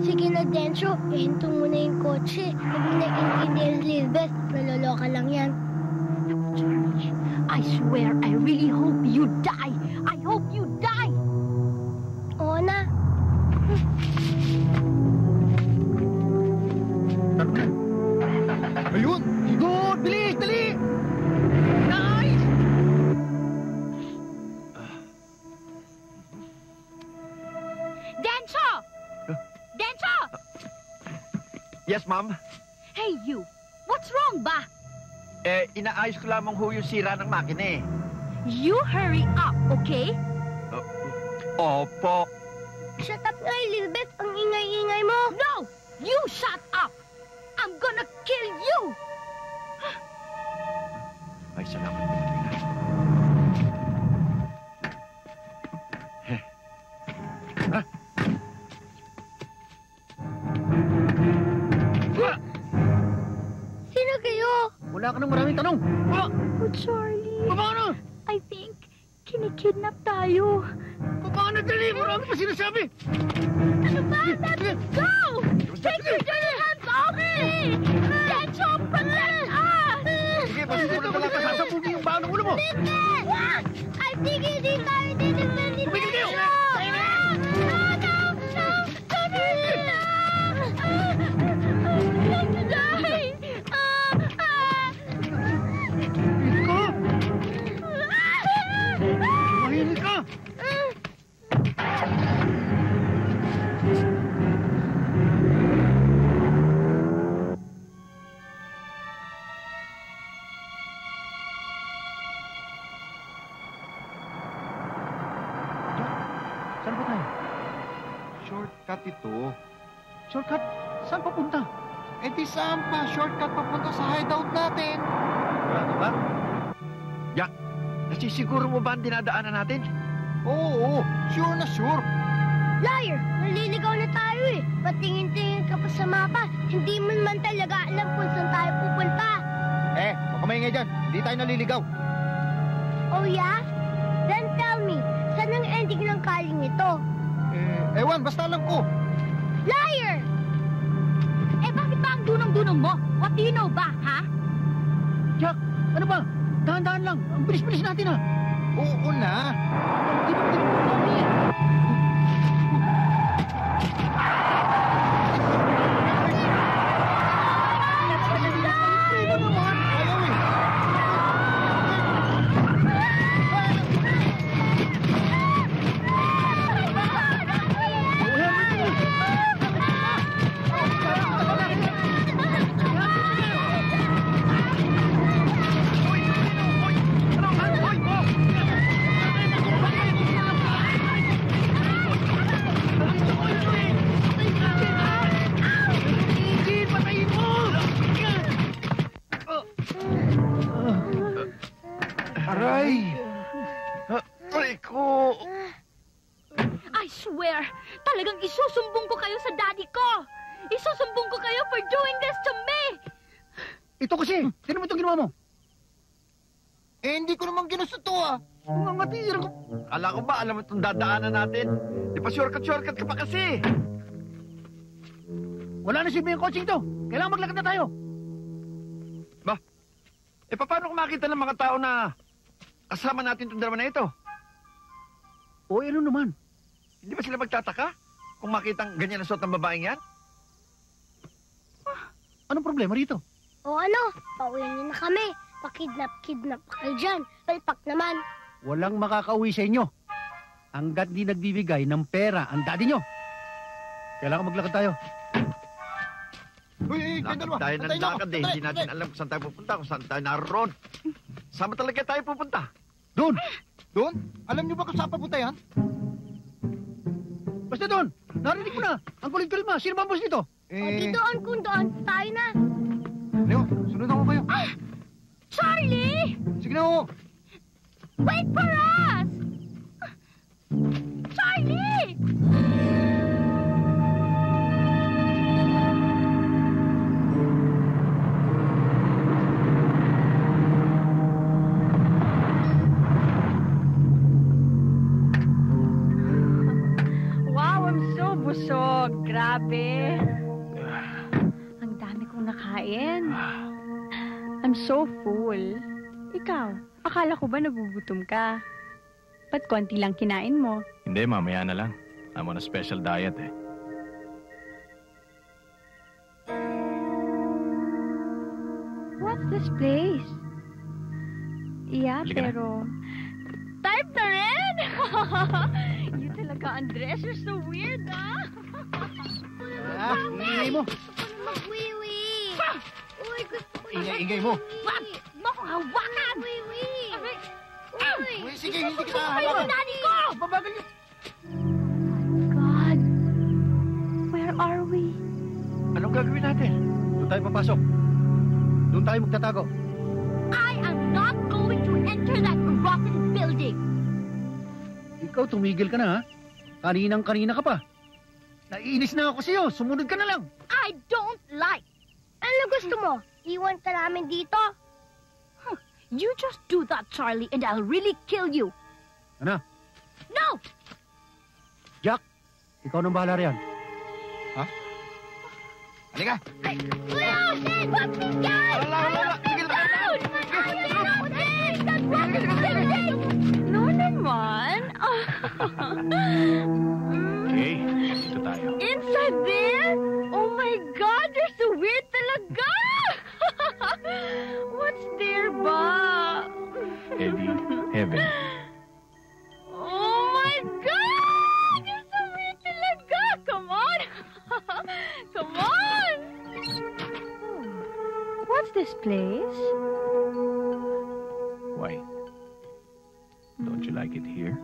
Sige na, Densyo. Ihinto mo na yung kotse. Huwag mo na intindihan, Lisbeth. Naloloka lang yan. I swear, I really hope you die. I hope you die. Oo na. Ayun! Higot! Bilis! Dali! Nice! Densyo! Densyo! Yes, ma'am. Hey, you. What's wrong ba? Inaayos ko lamang ho yung sira ng makina eh. You hurry up, okay? Opo. Shut up nga, Lisbeth. Ang ingay-ingay mo. No! You shut up! I'm gonna kill you! Ay, salamat. Sino kayo? Wala ka nang maraming tanong. Oh, Charlie. Paano? I think kinikidnap tayo. Paano, dali? Marami pa sinasabi. Ano ba? Let's go! Take your dirty hands off me! Densyo, protect us! Sige, masusunod na lang ka. Sasabugin yung baon ng ulo mo. What? I think hindi tayo didependent. Tumigil kayo! No! Don't hurt me! I'm going to die! Mahilig ka! Saan ba tayo? Shortcut ito. Shortcut? Saan papunta? Di saan pa? Shortcut papunta sa hideout natin. Wala ka ba? Yak, nasisiguro mo ba ang dinadaanan natin? Oo, sure na sure. Liar! Naliligaw na tayo eh. Patingin-tingin ka pa sa mapa. Hindi mo man talaga alam kung saan tayo pupunta. Baka maingay dyan. Hindi tayo naliligaw. Oh yeah? Then tell me, saan ang ending ng kaling ito? Ewan, basta alam ko. Liar! Bakit ba ang dunong-dunong mo? What do you know ba, ha? Jack, ano ba? Dahan-dahan lang. Ang bilis-bilis natin, ha? Oo na. Dinong-dinong mo kami. I swear, talagang isusumbong ko kayo sa daddy ko. Isusumbong ko kayo for doing this to me. Ito kasi, sino mo itong ginawa mo? Eh, hindi ko naman ginusto to ah. Mga matira ko. Kala ko ba, alam mo itong dadaanan natin? Di pa shortcut ka pa kasi. Wala na silbi yung coaching to. Kailangan maglakad na tayo. Ba? Eh, paano kung makita ng mga tao na kasama natin itong dalawa na ito? O, ano naman? Hindi ba sila magtataka kung makitang ganyan ang suot ng babaeng yan? Anong problema rito? O ano, pauwihan niyo na kami. Pakidnap pa kayo dyan. Palpak naman. Walang makakauwi sa inyo. Hanggat di nagbibigay ng pera ang daddy nyo. Kailangan maglakad tayo. Lakad tayo ng lakad eh. Hindi natin alam kung saan tayo pupunta, kung saan tayo naroon. Saan ba talaga tayo pupunta? Doon! Doon? Alam niyo ba kung saan papunta yan? Basta doon! Narinig ko na! Ang kulit-kulit ma! Sino ba ang boss nito? O di doon, kung doon, tayo na. Leo, sunod ako kayo. Charlie! Sige na ho! Wait for us! Charlie! Wow, I'm so busog. Grabe. Ang dami kong nakain. I'm so full. Ikaw, akala ko ba nagugutom ka? Ba't konti lang kinain mo? Hindi, mamaya na lang. I'm on a special diet eh. What's this place? Yeah, Halika na. pero... Type na rin! You talaga, Andres. You're so weird, ah! Ingay mo! Magwiwi! Uy, gusto ko Ingay mo! Wag mo akong hawakan! Wiwi! Uy, sige, hindi kita Ay, hawakan. daddy ko! Babagal niyo! God, where are we? Anong gagawin natin? Doon tayo papasok. Doon tayo magtatago. I am not going to enter that rotten building! Ikaw, tumigil ka na ha? Kaninang-kanina ka pa. Naiinis na ako sa'yo. Sumunod ka na lang. I don't like! Ano gusto mo? Iwan ka namin dito? You just do that, Charlie, and I'll really kill you! Ano? No! Jack, ikaw nang bahala riyan. Halika! Kuya Jose, wag me down! Wala! Tigil ka! No naman. Okay, dito tayo. Inside there? Oh my God, you're so weird talaga! What's there ba? Heaven. Oh my God! You're so weird talaga! Come on! Come on! What's this place? Why? Don't you like it here?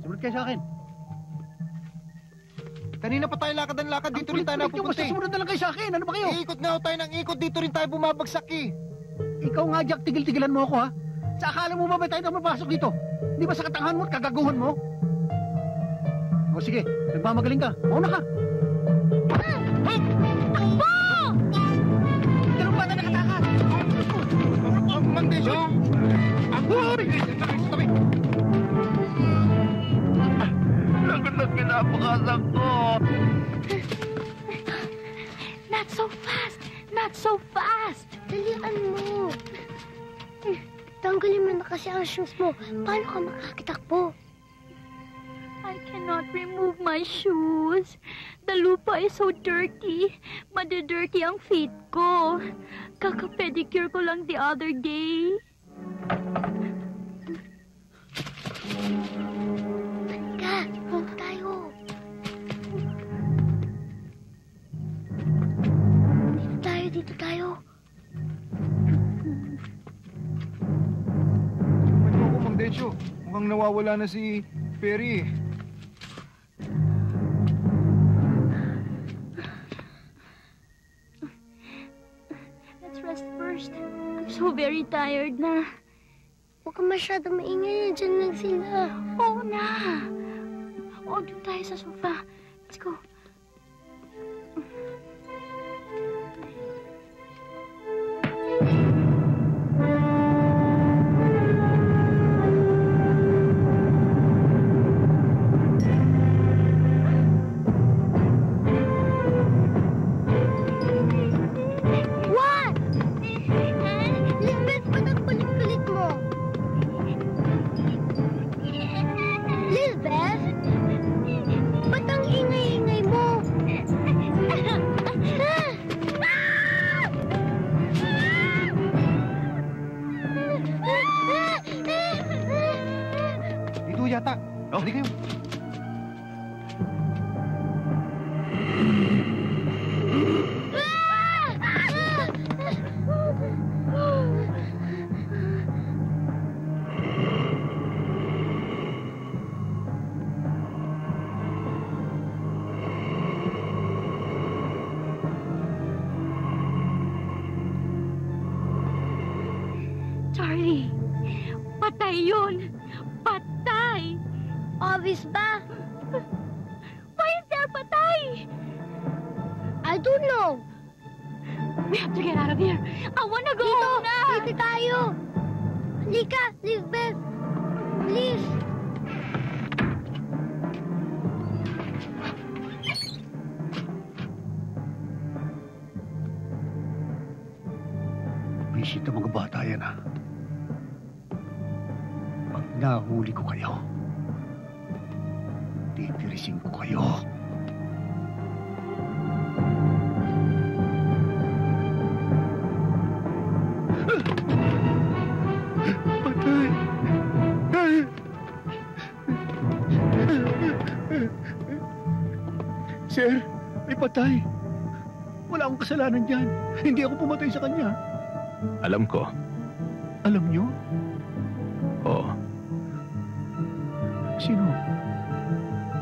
Sumunod kayo sa akin. Kanina pa tayo lakad dito rin tayo napupunta Basta eh. sumunod na lang kayo sa akin. Ano ba kayo? Ikot nga ho tayo ng ikot, dito rin tayo bumabagsak eh. Ikaw nga, Jack, tigil-tigilan mo ako ha. Sa akala mo ba tayo na mapasok dito? Di ba sa katangahan mo at kagaguhan mo? O sige, nagmamagaling ka. Mauna ka. Takbo! so fast? Dalian mo. Tanggalin mo na kasi ang shoes mo. Paano ka makakatakbo? I cannot remove my shoes. The lupa is so dirty. Madidirty ang feet ko. Kaka-pedicure ko lang the other day. Ka, huwag tayo. Dito tayo. Ano ako, Mang Densyo? Mukhang nawawala na si Perry. Let's rest first. I'm so very tired na. Huwag ka masyado maingay. Diyan lang sila. Oo na. Oo, doon tayo sa sofa. Let's go. Yata. Oh, hindi kayo. Charlie, patay yun. Patay! Obvious ba? Why is there patay? I don't know. We have to get out of here. I wanna go home na. Dito tayo. Halika, Lisbeth. Please. Visit ang mga bata yan, ha? Pag nahuli ko kayo, titirisin ko kayo. Patay! Sir, may patay. Wala akong kasalanan dyan. Hindi ako pumatay sa kanya. Alam ko. Alam nyo? Oo. Sino?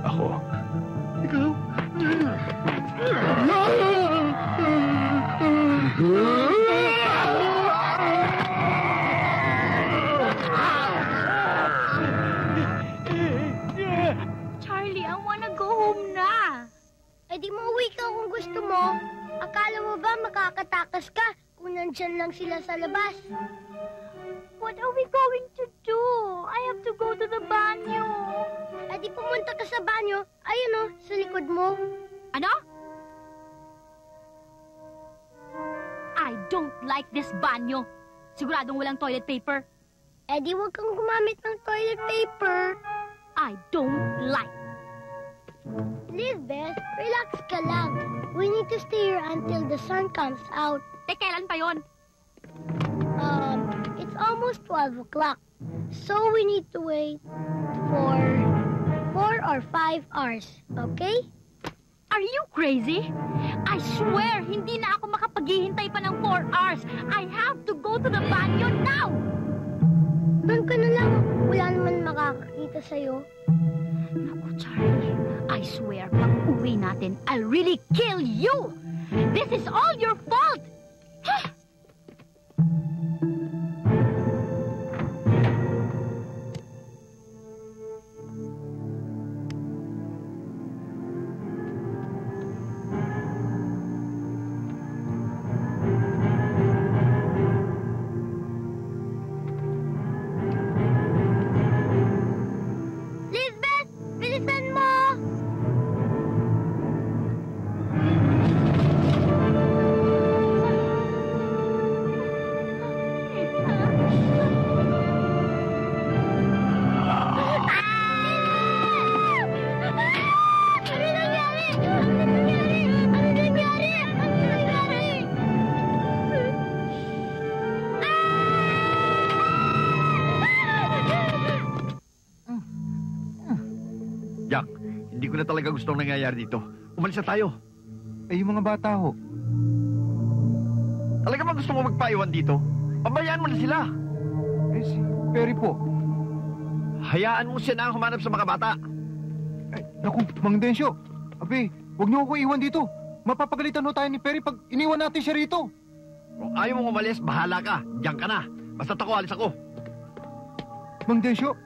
Ako. Ikaw? Charlie, I wanna go home na. Eh di mauwi ka kung gusto mo. Akala mo ba makakatakas ka kung nandyan lang sila sa labas? What are we going to do? I have to go to the banyo. Eh di pumunta ka sa banyo. Ayun o, sa likod mo. Ano? I don't like this banyo. Siguradong walang toilet paper. Eh di huwag kang gumamit ng toilet paper. I don't like. Lisbeth, relax ka lang. We need to stay here until the sun comes out. Kailan pa yon? It's almost 12 o'clock. So we need to wait for 4 or 5 hours, okay? Are you crazy? I swear, hindi na ako makapaghihintay pa ng 4 hours. I have to go to the banyo now! Doon ka na lang. Wala naman makakakita sa'yo. Naku, Charlie, I swear, pag uwi natin, I'll really kill you! This is all your fault! Lisbeth, bilisan mo! Hindi ko na talaga gustong nangyayari dito. Umalis na tayo. Eh, yung mga bata ho. Talaga ba gusto mo magpaiwan dito? Pabayaan mo na sila. Eh, si Perry po. Hayaan mo siya na humanap sa mga bata. Eh, naku, Mang Densyo. Abi, huwag niyo ako iwan dito. Mapapagalitan ho tayo ni Perry pag iniwan natin siya rito. Kung ayaw mong umalis, bahala ka. Diyan ka na. Basta't ako, alis ako. Mang Densyo.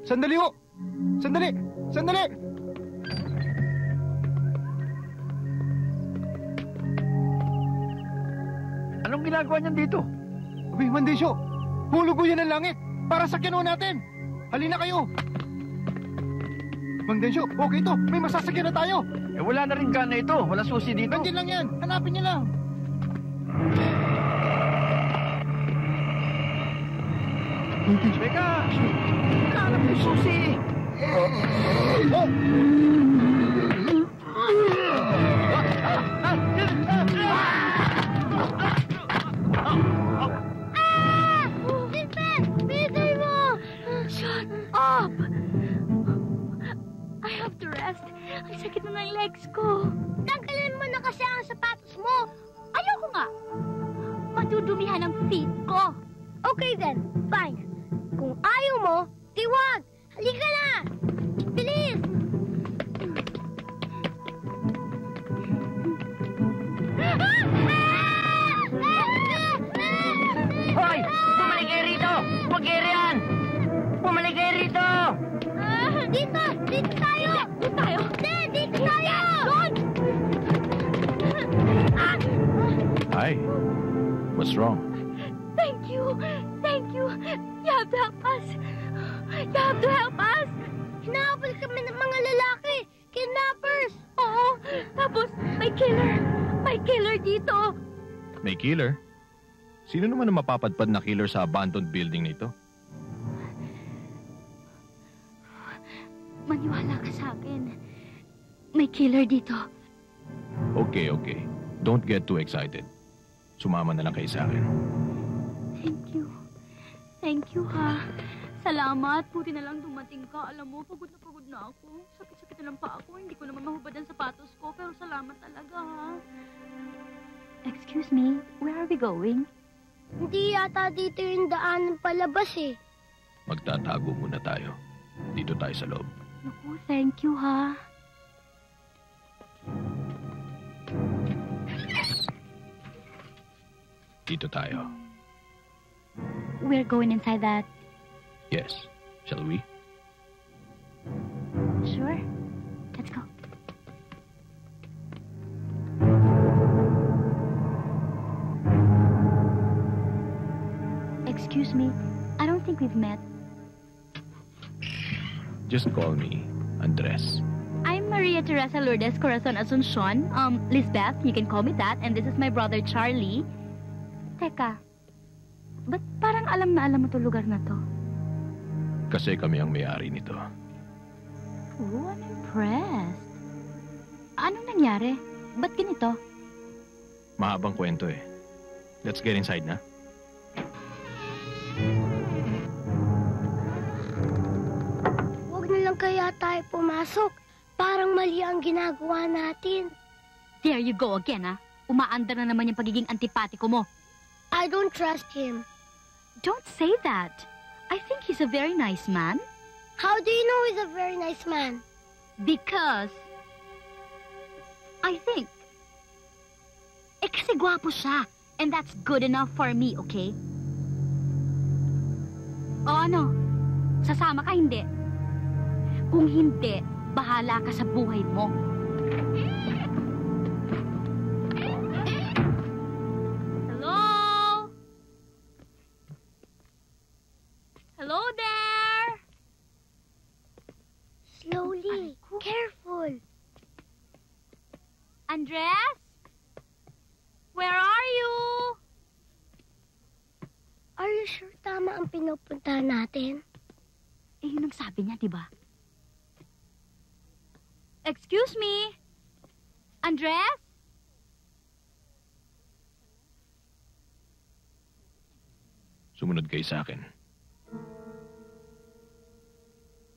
Sandali ho. Sandali. Sandali. Anong ginagawa niyan dito? Abi, Mang Densyo. Hulog ho yan ang langit. Para sakyan ho natin. Halina kayo. Mang Densyo, okay to. May masasakyan na tayo. Eh, wala na rin gana ito. Wala susi dito. Nandiyan lang yan. Hanapin niya lang. Teka! Hanap yung susi! Oh! Silver! Bitter mo! Shut up! I have to rest. Ang sakit na ng legs ko. Tanggalin mo na kasi ang sapatos mo. Ayoko nga. Matudumihan ang feet ko. Okay then, fine. Kung ayaw mo, tiwag! Halika na! Bilis! Hoy! Bumalik kayo rito! Huwag kayo riyan! Bumalik kayo rito! Dito! Dito tayo! Dito tayo! Dito tayo! Doon! Hi. What's wrong? Thank you! Thank you! You have to help us! You have to help us! Hinahabol kami ng mga lalaki! Kidnappers! Oo! Tapos, may killer! May killer dito! May killer? Sino naman ang mapapadpad na killer sa abandoned building nito? Maniwala ka sa akin. May killer dito. Okay. Don't get too excited. Sumama na lang kayo sa akin. Thank you. Thank you, ha. Salamat. Buti na lang dumating ka. Alam mo, pagod na ako. Sakit-sakit na lang pa ako. Hindi ko naman mahubad ang sapatos ko. Pero salamat talaga, ha. Excuse me, where are we going? Hindi yata dito yung daanan palabas eh. Magtatago muna tayo. Dito tayo sa loob. Naku, thank you, ha. Dito tayo. We're going inside that. Yes. Shall we? Sure. Let's go. Excuse me. I don't think we've met. Just call me Andres. I'm Maria Teresa Lourdes Corazon Asuncion. Lisbeth, you can call me that. And this is my brother Charlie. Teka, ba't parang alam na alam mo to lugar na to? Kasi kami ang may-ari nito. Oh, I'm impressed. Anong nangyari? Ba't ganito? Mahabang kwento eh. Let's get inside na. Huwag na lang kaya tayo pumasok. Parang mali ang ginagawa natin. There you go again, ha? Umaandar na naman yung pagiging antipatiko mo. I don't trust him. Don't say that. I think he's a very nice man. How do you know he's a very nice man? Because I think. Kasi gwapo siya. And that's good enough for me, okay? O ano? Sasama ka, hindi? Kung hindi, bahala ka sa buhay mo. Hello? Hello there? Slowly. Careful. Andres? Where are you? Are you sure tama ang pinupuntahan natin? Eh, yun ang sabi niya, di ba? Excuse me? Andres? Sumunod kayo sa akin.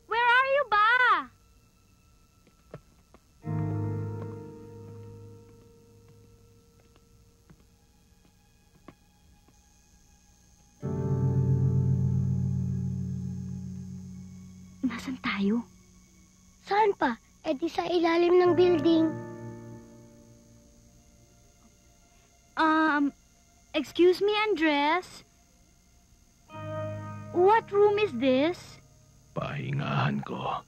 Where are you ba? tayo. Saan pa? E di sa ilalim ng building. Excuse me, Andres? What room is this? Pahingahan ko.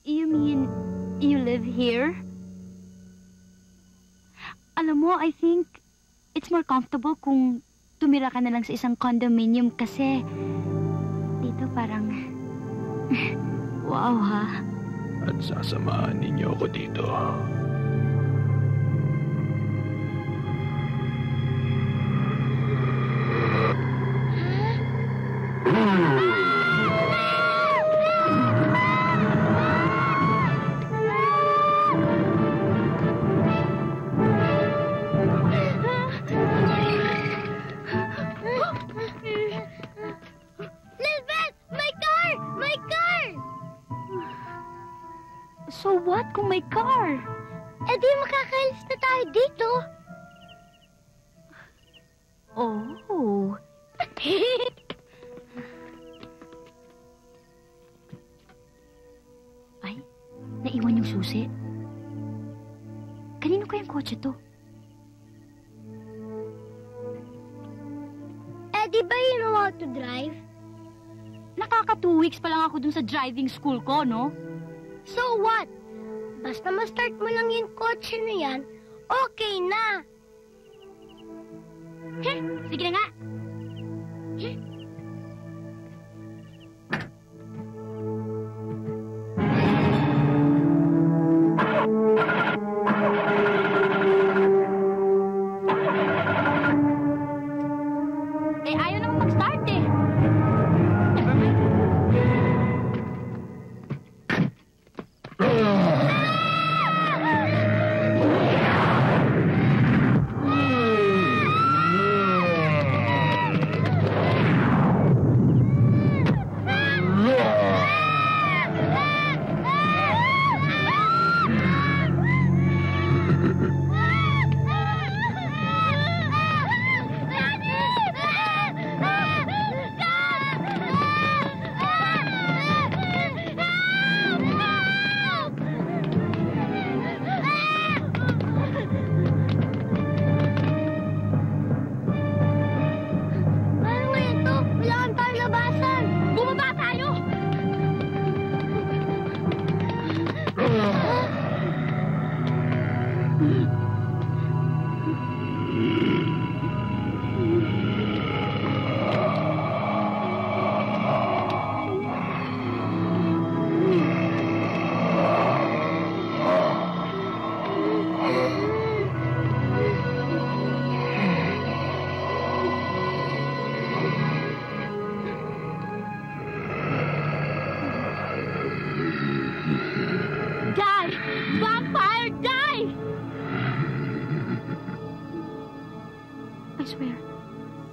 You mean you live here? Alam mo, I think it's more comfortable kung tumira ka na lang sa isang condominium kasi dito parang wow, ha? At sasamahan ninyo ako dito. So what kung may car? Eh di makakaalis na tayo dito. Oh. Ay, naiwan yung susi. Kanino kayang kotse to? Eh di ba you know how to drive? Nakaka 2 weeks pa lang ako dun sa driving school ko, no? So what? Basta ma-start mo lang yung kotse na yan, okay na. Sige na nga. Ayaw naman mag-start eh. Never mind.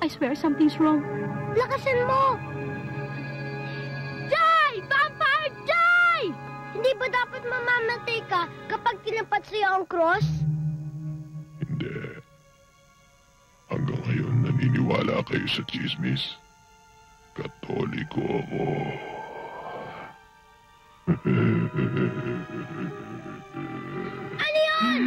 I swear something's wrong. Lakasan mo! Die! Vampire, die! Hindi ba dapat mamamatay ka kapag tinapat sa'yo ang cross? Hindi. Hanggang ngayon naniniwala kayo sa chismis. Katoliko ako. Ano yun?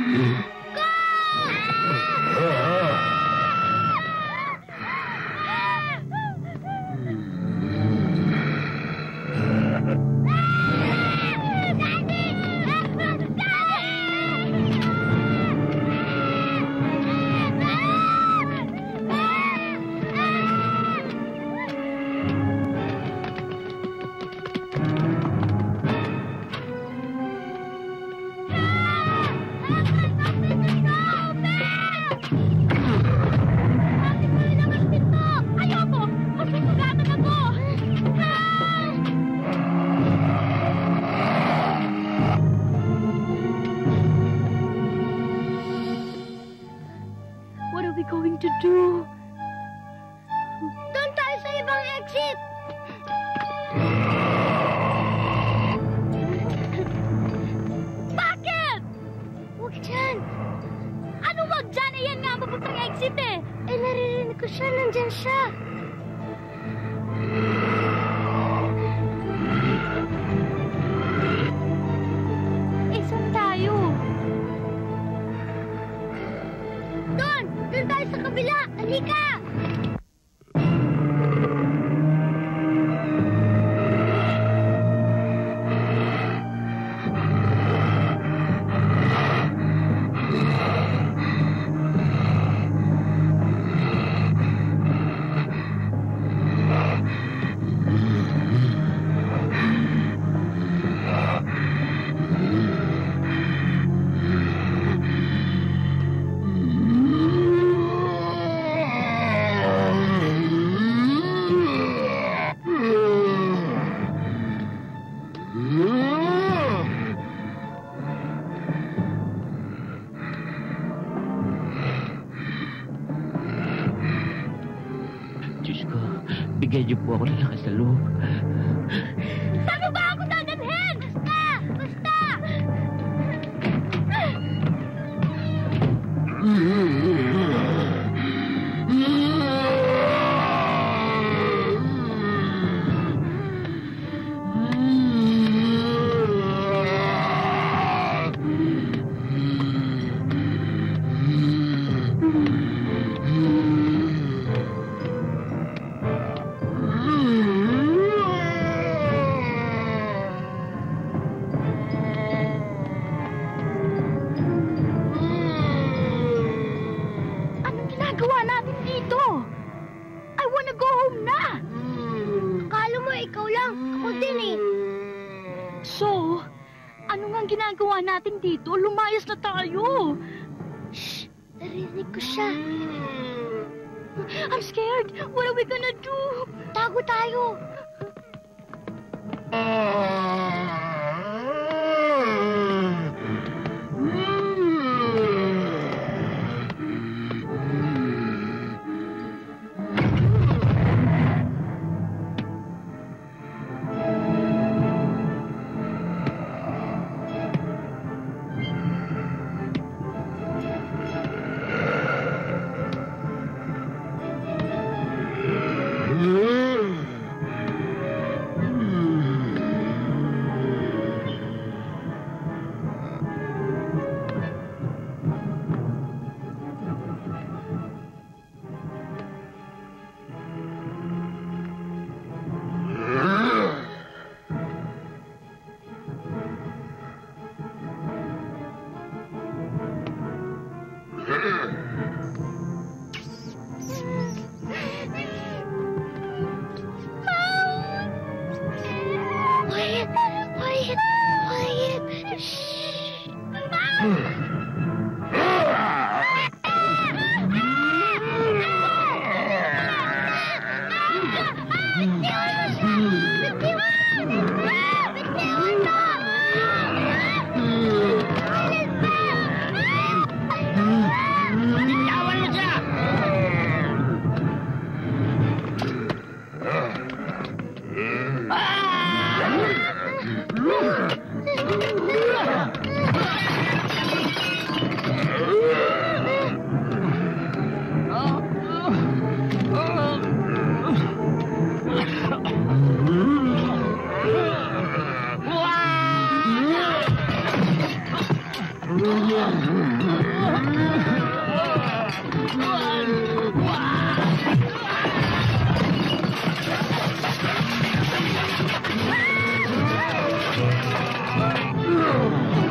Going to do? Doon tayo sa ibang exit! Bakit? Huwag dyan! Ano wag dyan? Ayan nga, mapuntang exit eh! Eh, naririnig ko siya. Nandyan siya. Doon tayo sa kabila! Halika! Diyos ko, bigyan niyo po ako ng lakas sa loob. Saan mo ba ako dadalhin? Basta! Basta! Anong ginagawa natin dito? I wanna go home na! Akala mo ikaw lang. Ako din eh. So, ano nga ang ginagawa natin dito? Lumayas na tayo! Narinig ko siya. I'm scared! What are we gonna do? Tago tayo! Quiet! Quiet! Quiet! Shh!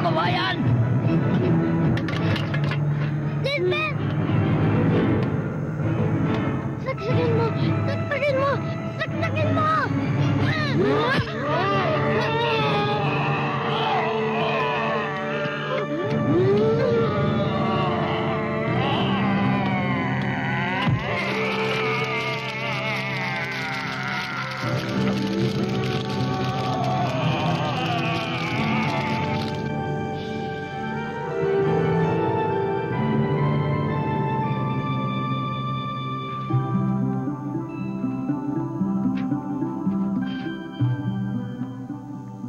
Kawayan! Lisbeth! Saksakin mo! Saksakin mo! Saksakin mo!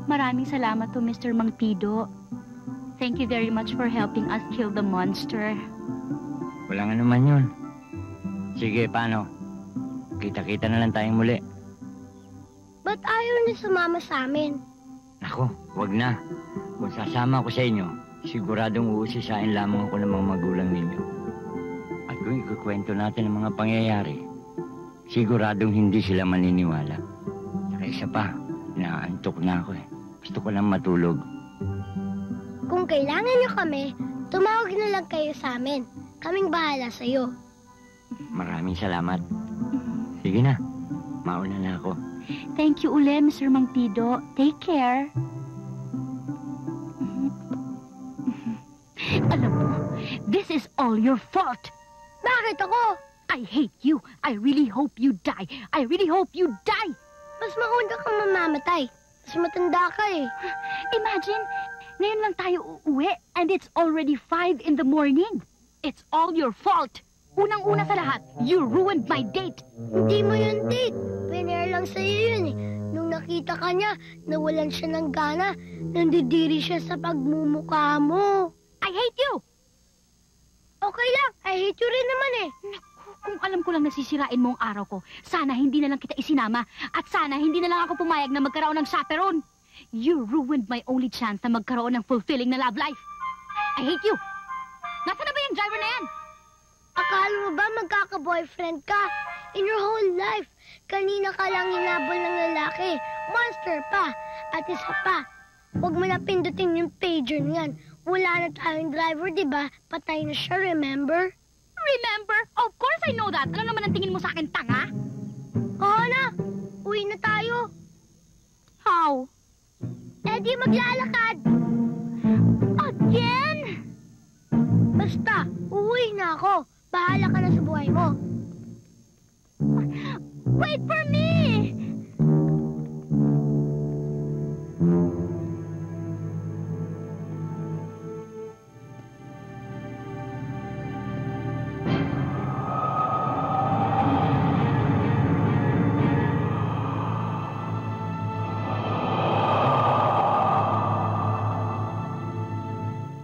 Maraming salamat to Mr. Mangtido. Thank you very much for helping us kill the monster. Wala nga naman yun. Sige, paano? Kita-kita na lang tayong muli. Ba't ayaw niyo sumama sa amin? Nako, wag na. Kung sasama ako sa inyo, siguradong uusisain lamang ako ng mga magulang ninyo. At kung ikukwento natin ang mga pangyayari, siguradong hindi sila maniniwala. Saka isa pa, naantok na ako eh. Gusto ko lang matulog. Kung kailangan niyo kami, tumawag na lang kayo sa amin. Kaming bahala sa'yo. Maraming salamat. Sige na, mauna na ako. Thank you uli, Mr. Mangtido. Take care. Alam mo, this is all your fault. Bakit ako? I hate you. I really hope you die. I really hope you die. Mas mauna kang mamamatay. Mas matanda ka eh. Imagine, ngayon lang tayo uuwi and it's already 5 in the morning. It's all your fault. Unang-una sa lahat, you ruined my date. Hindi mo yun date. Pinair lang sa'yo yun eh. Nung nakita ka niya, nawalan siya ng gana. Nandidiri siya sa pagmumukha mo. I hate you! Okay lang, I hate you rin naman eh. Naku, kung alam ko lang nasisirain mo ang araw ko, sana hindi na lang kita isinama at sana hindi na lang ako pumayag na magkaroon ng chaperone. You ruined my only chance na magkaroon ng fulfilling na love life. I hate you! Nasaan na ba yung driver na yan? Akala mo ba magkaka-boyfriend ka? In your whole life, kanina ka lang hinabol ng lalaki. Monster pa. At isa pa, huwag mo na pindutin yung pager niyan. Wala na tayong driver, di ba? Patay na siya, remember? Remember? Of course I know that. Ano naman ang tingin mo sa akin, tanga? Oo na. Uwi na tayo. How? Eh di maglalakad. Again? Basta, uuwi na ako. Bahala ka na sa buhay mo. Wait for me!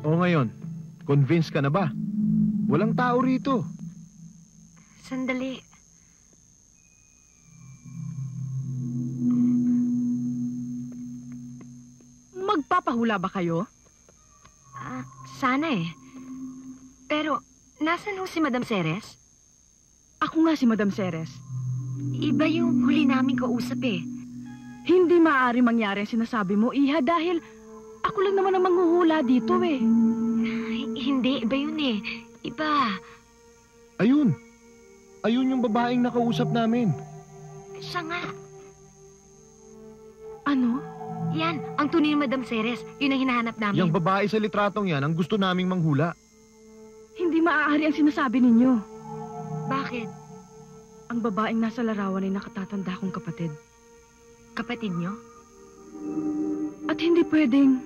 O ngayon, convinced ka na ba? Walang tao rito. Sandali. Magpapahula ba kayo? Sana eh. Pero, nasan ho si Madam Ceres? Ako nga si Madam Ceres. Iba yung huli namin kausap eh. Hindi maaari mangyari ang sinasabi mo, Iha, dahil ako lang naman ang manghuhula dito eh. Hindi, iba yun eh. Iba. Ayun. Ayun yung babaeng nakausap namin. Siya nga. Ano? Yan, ang tunay ni Madam Ceres. Yun ang hinahanap namin. Yung babae sa litratong yan ang gusto naming manghula. Hindi maaari ang sinasabi ninyo. Bakit? Ang babaeng nasa larawan ay nakatatanda kong kapatid. Kapatid nyo? At hindi pwedeng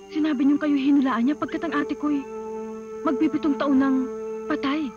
sinabi niyong kayo hinulaan niya pagkat ang ate ko'y magpipitong taon ng patay.